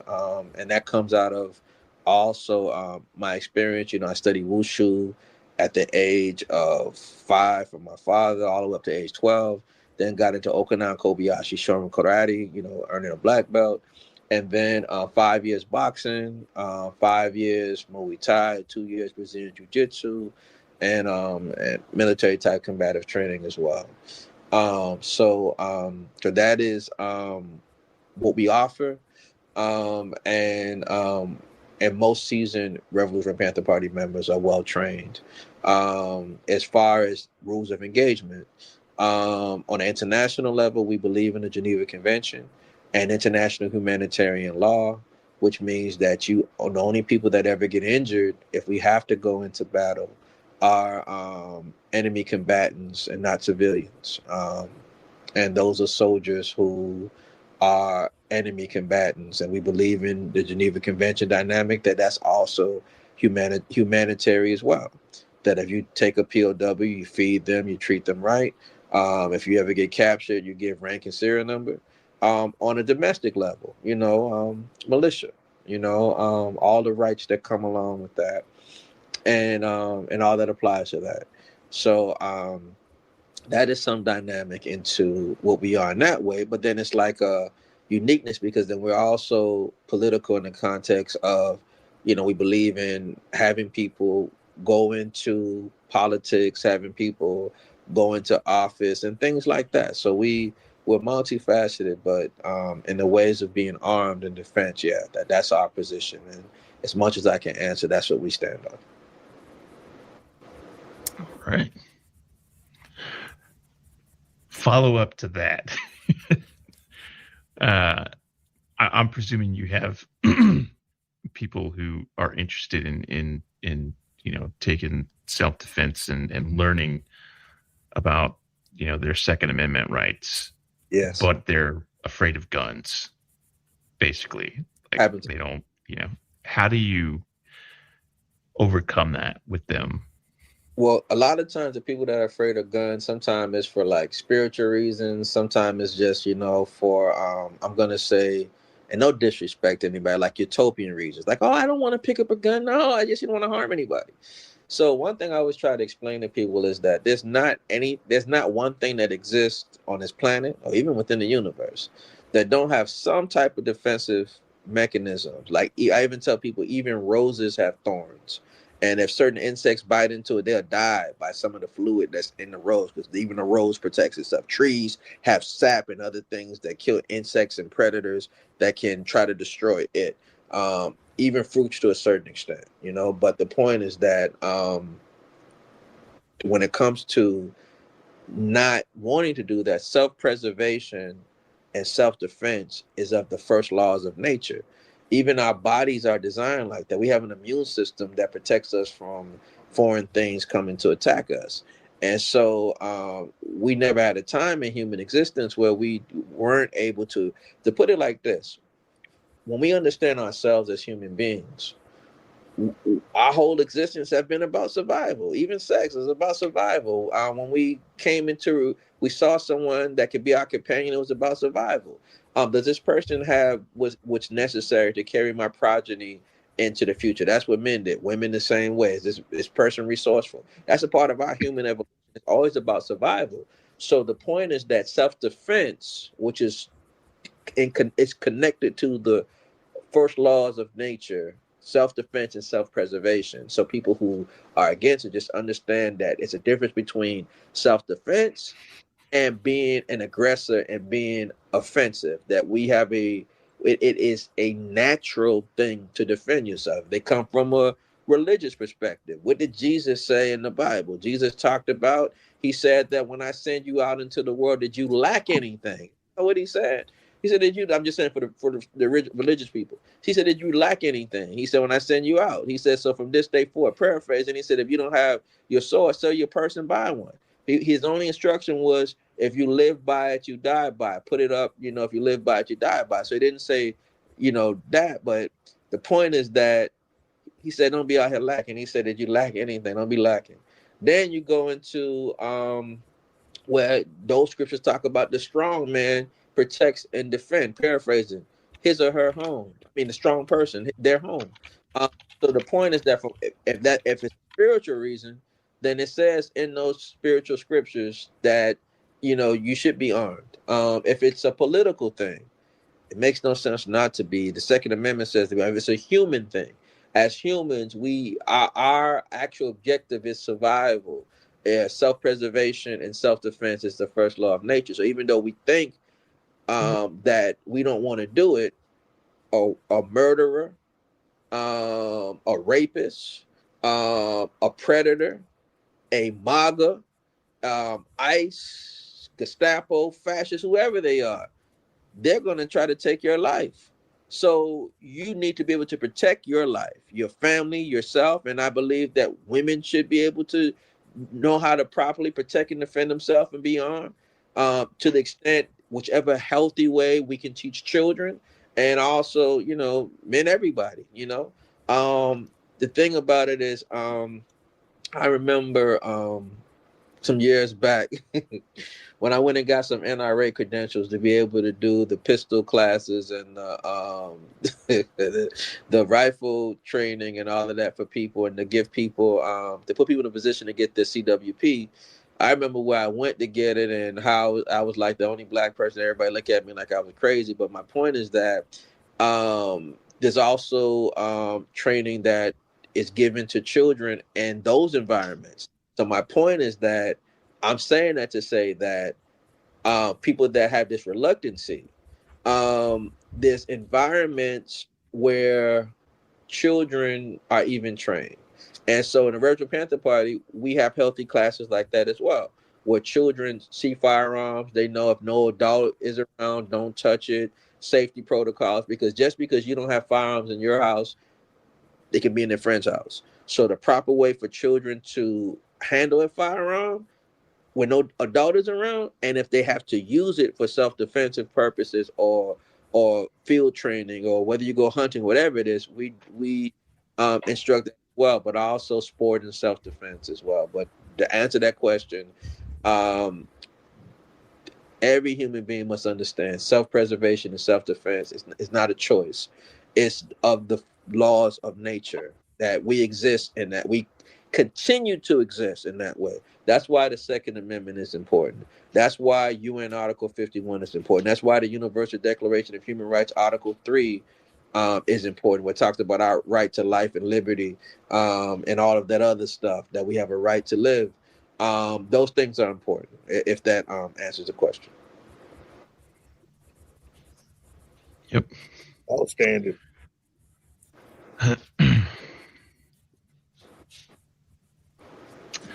And that comes out of also my experience. I studied Wushu at the age of 5 from my father all the way up to age 12. then got into Okinawa Kobayashi, Shorin Karate, earning a black belt. And then 5 years boxing, 5 years Muay Thai, 2 years Brazilian Jiu-Jitsu, and military type combative training as well. So that is what we offer. And most seasoned Revolutionary Panther Party members are well trained. As far as rules of engagement, on an international level, we believe in the Geneva Convention and international humanitarian law, which means that the only people that ever get injured if we have to go into battle are enemy combatants and not civilians. And those are soldiers who are enemy combatants, and we believe in the Geneva Convention dynamic that's also humanitarian as well. That if you take a POW, you feed them, you treat them right. If you ever get captured, you give rank and serial number. On a domestic level, militia, all the rights that come along with that, and all that applies to that. So that is some dynamic into what we are in that way. But then it's like a uniqueness, because then we're also political in the context of, we believe in having people go into politics, having people go into office and things like that. So we're multifaceted, but in the ways of being armed and defense, that's our position. And as much as I can answer, that's what we stand on. All right. Follow up to that. I'm presuming you have people who are interested in taking self-defense and learning about their Second Amendment rights. Yes. But they're afraid of guns, basically. They don't. How do you overcome that with them? Well, a lot of times the people that are afraid of guns, sometimes it's for like spiritual reasons. Sometimes it's just, for, I'm going to say, and no disrespect to anybody, like utopian reasons. Like, I don't want to pick up a gun. No, I just don't want to harm anybody. So one thing I always try to explain to people is that there's not one thing that exists on this planet or even within the universe that don't have some type of defensive mechanisms. Like I even tell people, even roses have thorns. And if certain insects bite into it, they'll die by some of the fluid that's in the rose, because even the rose protects itself. Trees have sap and other things that kill insects and predators that can try to destroy it. Even fruits to a certain extent, But the point is that when it comes to not wanting to do that, self-preservation and self-defense is of the first laws of nature. Even our bodies are designed like that. We have an immune system that protects us from foreign things coming to attack us. And so we never had a time in human existence where we weren't able to put it like this. When we understand ourselves as human beings, our whole existence has been about survival. Even sex is about survival. When we we saw someone that could be our companion, it was about survival. Does this person have what's necessary to carry my progeny into the future? That's what men did. Women the same way. Is this person resourceful? That's a part of our human evolution. It's always about survival. So the point is that self-defense, which is it's connected to the first laws of nature, self-defense and self-preservation. So people who are against it just understand that it's a difference between self-defense and being an aggressor and being offensive. That we have it is a natural thing to defend yourself. They come from a religious perspective. What did Jesus say in the Bible? Jesus talked about, he said that when I send you out into the world, did you lack anything? You know what he said? He said, I'm just saying for the religious people. He said, did you lack anything? He said, when I send you out. He said, so from this day forward, paraphrasing, he said, if you don't have your sword, sell your purse and buy one. His only instruction was, if you live by it, you die by it. Put it up, if you live by it, you die by it. So he didn't say, that. But the point is that he said, don't be out here lacking. He said, did you lack anything? Don't be lacking. Then you go into where those scriptures talk about the strong man protects and defend, paraphrasing, his or her home. I mean, the strong person, their home. So the point is that if it's a spiritual reason, then it says in those spiritual scriptures that you should be armed. If it's a political thing, it makes no sense not to be. The Second Amendment says that if it's a human thing, as humans, our actual objective is survival. Self-preservation and self-defense is the first law of nature. So even though we think that we don't want to do it, a murderer, a rapist, a predator, a MAGA, ICE, Gestapo, fascists, whoever they are, they're going to try to take your life. So you need to be able to protect your life, your family, yourself. And I believe that women should be able to know how to properly protect and defend themselves and be armed, to the extent, whichever healthy way we can teach children, and also, men, everybody. The thing about it is, I remember some years back when I went and got some NRA credentials to be able to do the pistol classes and the rifle training and all of that for people, and to give people, to put people in a position to get the CWP. I remember where I went to get it and how I was like the only black person. Everybody looked at me like I was crazy. But my point is that there's also training that is given to children in those environments. So my point is that I'm saying that to say that people that have this reluctancy, there's environments where children are even trained. And so in the Revolutionary Panther Party, we have healthy classes like that as well, where children see firearms, they know if no adult is around, don't touch it, safety protocols, because just because you don't have firearms in your house, they can be in their friend's house. So the proper way for children to handle a firearm when no adult is around, and if they have to use it for self-defensive purposes or field training, or whether you go hunting, whatever it is, we instruct as well, but also sport and self-defense as well. But to answer that question, every human being must understand self-preservation and self-defense is not a choice. It's of the laws of nature, that we exist and that we continue to exist in that way. That's why the Second Amendment is important. That's why UN Article 51 is important. That's why the Universal Declaration of Human Rights Article 3 is important. What talks about our right to life and liberty, and all of that other stuff, that we have a right to live. Those things are important, if that answers the question. Yep. Outstanding.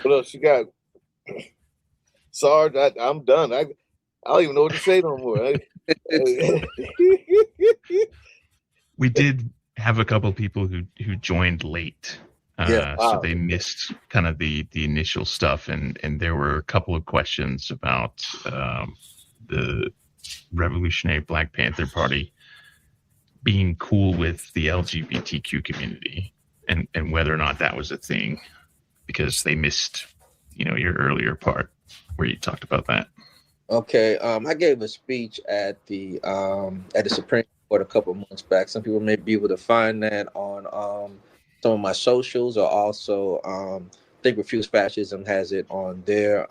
What else you got? Sarge, I'm done. I don't even know what to say no more. We did have a couple of people who joined late. So they missed kind of the initial stuff, and there were a couple of questions about the Revolutionary Black Panther Party being cool with the LGBTQ community, and whether or not that was a thing, because they missed, your earlier part where you talked about that. Okay, I gave a speech at the Supreme Court a couple of months back. Some people may be able to find that on some of my socials, or also I think Refuse Fascism has it on their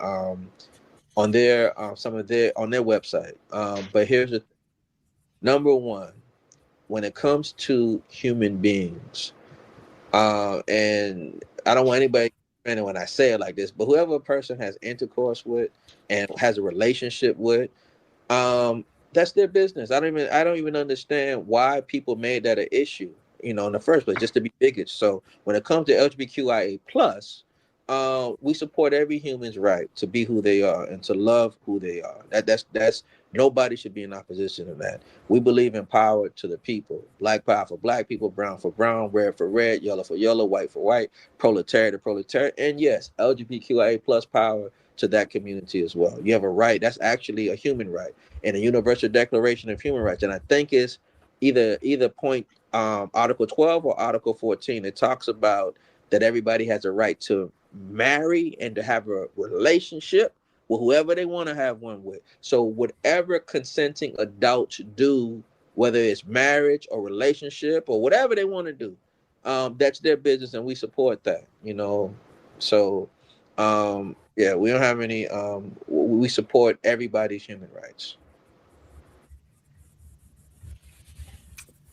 website. But here's the thing. Number one, when it comes to human beings, and I don't want anybody offended when I say it like this, but whoever a person has intercourse with and has a relationship with, that's their business. I don't even understand why people made that an issue, in the first place, just to be bigots. So when it comes to LGBTQIA plus, we support every human's right to be who they are and to love who they are. That's nobody should be in opposition to that. We believe in power to the people. Black power for black people, brown for brown, red for red, yellow for yellow, white for white, proletariat to proletariat, and yes, LGBTQIA plus power to that community as well. You have a right. That's actually a human right in a Universal Declaration of Human Rights, and I think it's either point Article 12 or Article 14. It talks about that everybody has a right to marry and to have a relationship with whoever they want to have one with. So whatever consenting adults do, whether it's marriage or relationship or whatever they want to do, that's their business, and we support that. So we don't have any. we support everybody's human rights.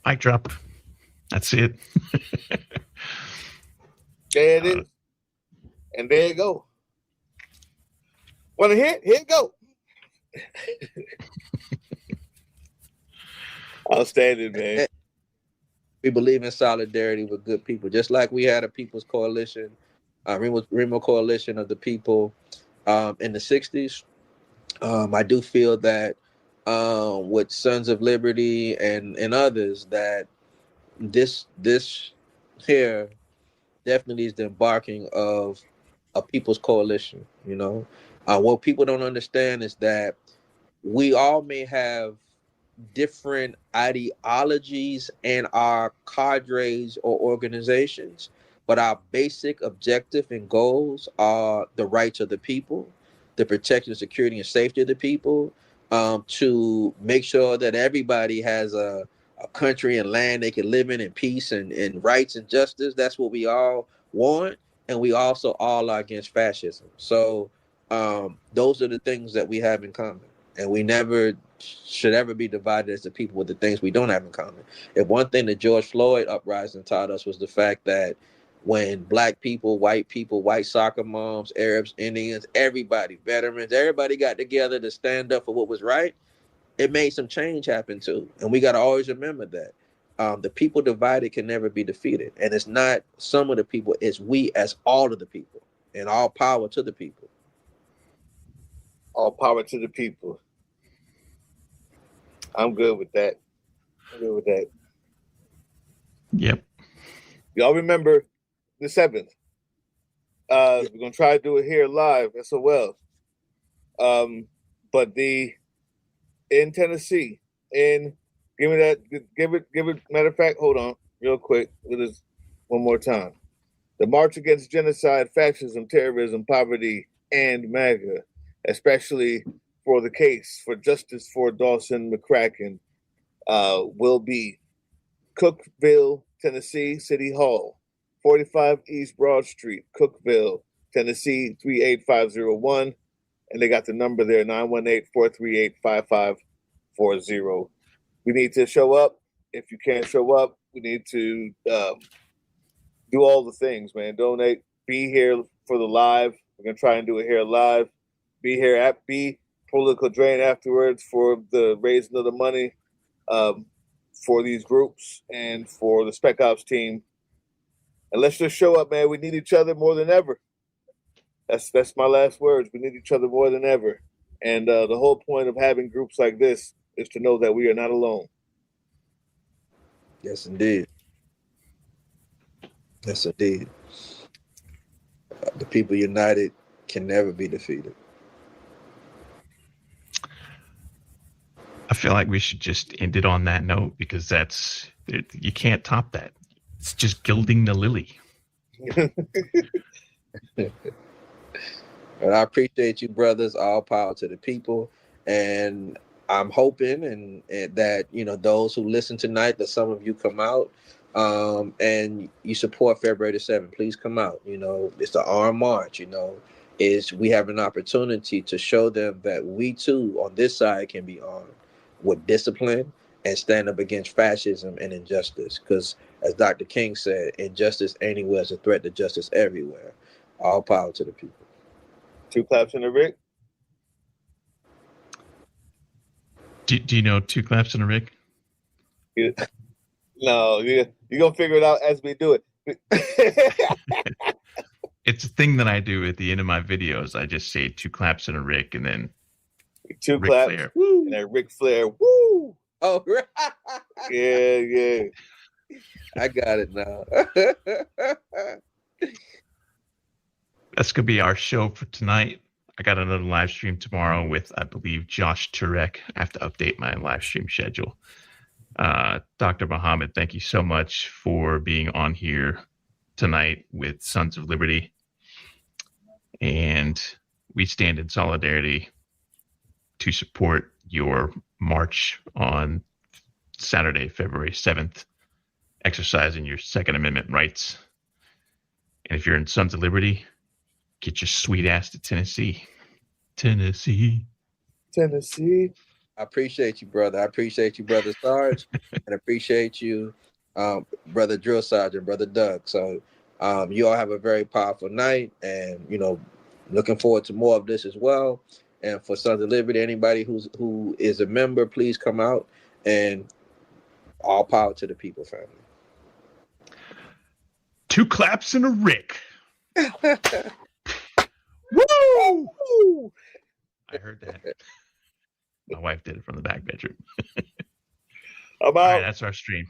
Mic drop. That's it. There it is. And there you go. Want to hear it? Here it go. Outstanding, man. We believe in solidarity with good people, just like we had a People's Coalition, Remo Coalition of the People in the 60s. I do feel that with Sons of Liberty and others, that this here definitely is the embarking of a People's Coalition. What people don't understand is that we all may have different ideologies in our cadres or organizations, but our basic objective and goals are the rights of the people, the protection, security, and safety of the people, to make sure that everybody has a country and land they can live in peace and rights and justice. That's what we all want, and we also all are against fascism. So those are the things that we have in common, and we never should ever be divided as the people with the things we don't have in common. If one thing that George Floyd uprising taught us was the fact that when black people, white soccer moms, Arabs, Indians, everybody, veterans, everybody got together to stand up for what was right, it made some change happen too. And we got to always remember that the people divided can never be defeated. And it's not some of the people, it's we as all of the people, and all power to the people. All power to the people. I'm good with that. Yep. Y'all remember the 7th. We're going to try to do it here live, SOL. But in Tennessee, give it, matter of fact, hold on real quick. It is one more time. The March Against Genocide, Fascism, Terrorism, Poverty, and MAGA, especially for the case for justice for Dawson McCracken, will be Cookeville, Tennessee, City Hall, 45 East Broad Street, Cookeville, Tennessee, 38501. And they got the number there, 918-438-5540. We need to show up. If you can't show up, we need to do all the things, man. Donate, be here for the live. We're going to try and do it here live. Be here at Political Drain afterwards for the raising of the money for these groups and for the Spec Ops team. And let's just show up, man. We need each other more than ever. That's my last words. We need each other more than ever. And the whole point of having groups like this is to know that we are not alone. Yes, indeed. Yes, indeed. The people united can never be defeated. I feel like we should just end it on that note, because you can't top that. It's just gilding the lily. And I appreciate you, brothers. All power to the people. And I'm hoping and that, those who listen tonight, that some of you come out and you support February the 7th. Please come out. It's the armed march. We have an opportunity to show them that we too on this side can be armed with discipline and stand up against fascism and injustice. Because as Dr. King said, injustice anywhere is a threat to justice everywhere. All power to the people. 2 claps in the Rick. Do you know 2 claps in a Rick? No, you're going to figure it out as we do it. It's a thing that I do at the end of my videos. I just say 2 claps in a Rick, and then 2 Ric claps, Flair. woo, and then Ric Flair, woo. Oh, right. Yeah. I got it now. That's going to be our show for tonight. I got another live stream tomorrow with, I believe, Josh Turek. I have to update my live stream schedule. Dr. Mohammed, thank you so much for being on here tonight with Sons of Liberty. And we stand in solidarity to support your march on Saturday, February 7th, exercising your Second Amendment rights. And if you're in Sons of Liberty, get your sweet ass to Tennessee. Tennessee. Tennessee. I appreciate you, brother. I appreciate you, brother Sarge, and appreciate you, brother Drill Sergeant, brother Doug. So you all have a very powerful night, and looking forward to more of this as well. And for Sons of Liberty, anybody who is a member, please come out, and all power to the people, family. 2 claps and a Rick. Woo! I heard that. My wife did it from the back bedroom. I'm All right, out. that's our stream.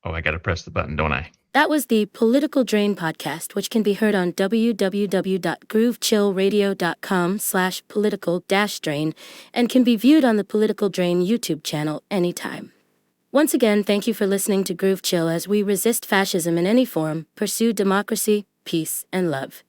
Oh, I got to press the button, don't I? That was the Political Drain podcast, which can be heard on www.groovechillradio.com/political-drain and can be viewed on the Political Drain YouTube channel anytime. Once again, thank you for listening to Groove Chill as we resist fascism in any form, pursue democracy, peace, and love.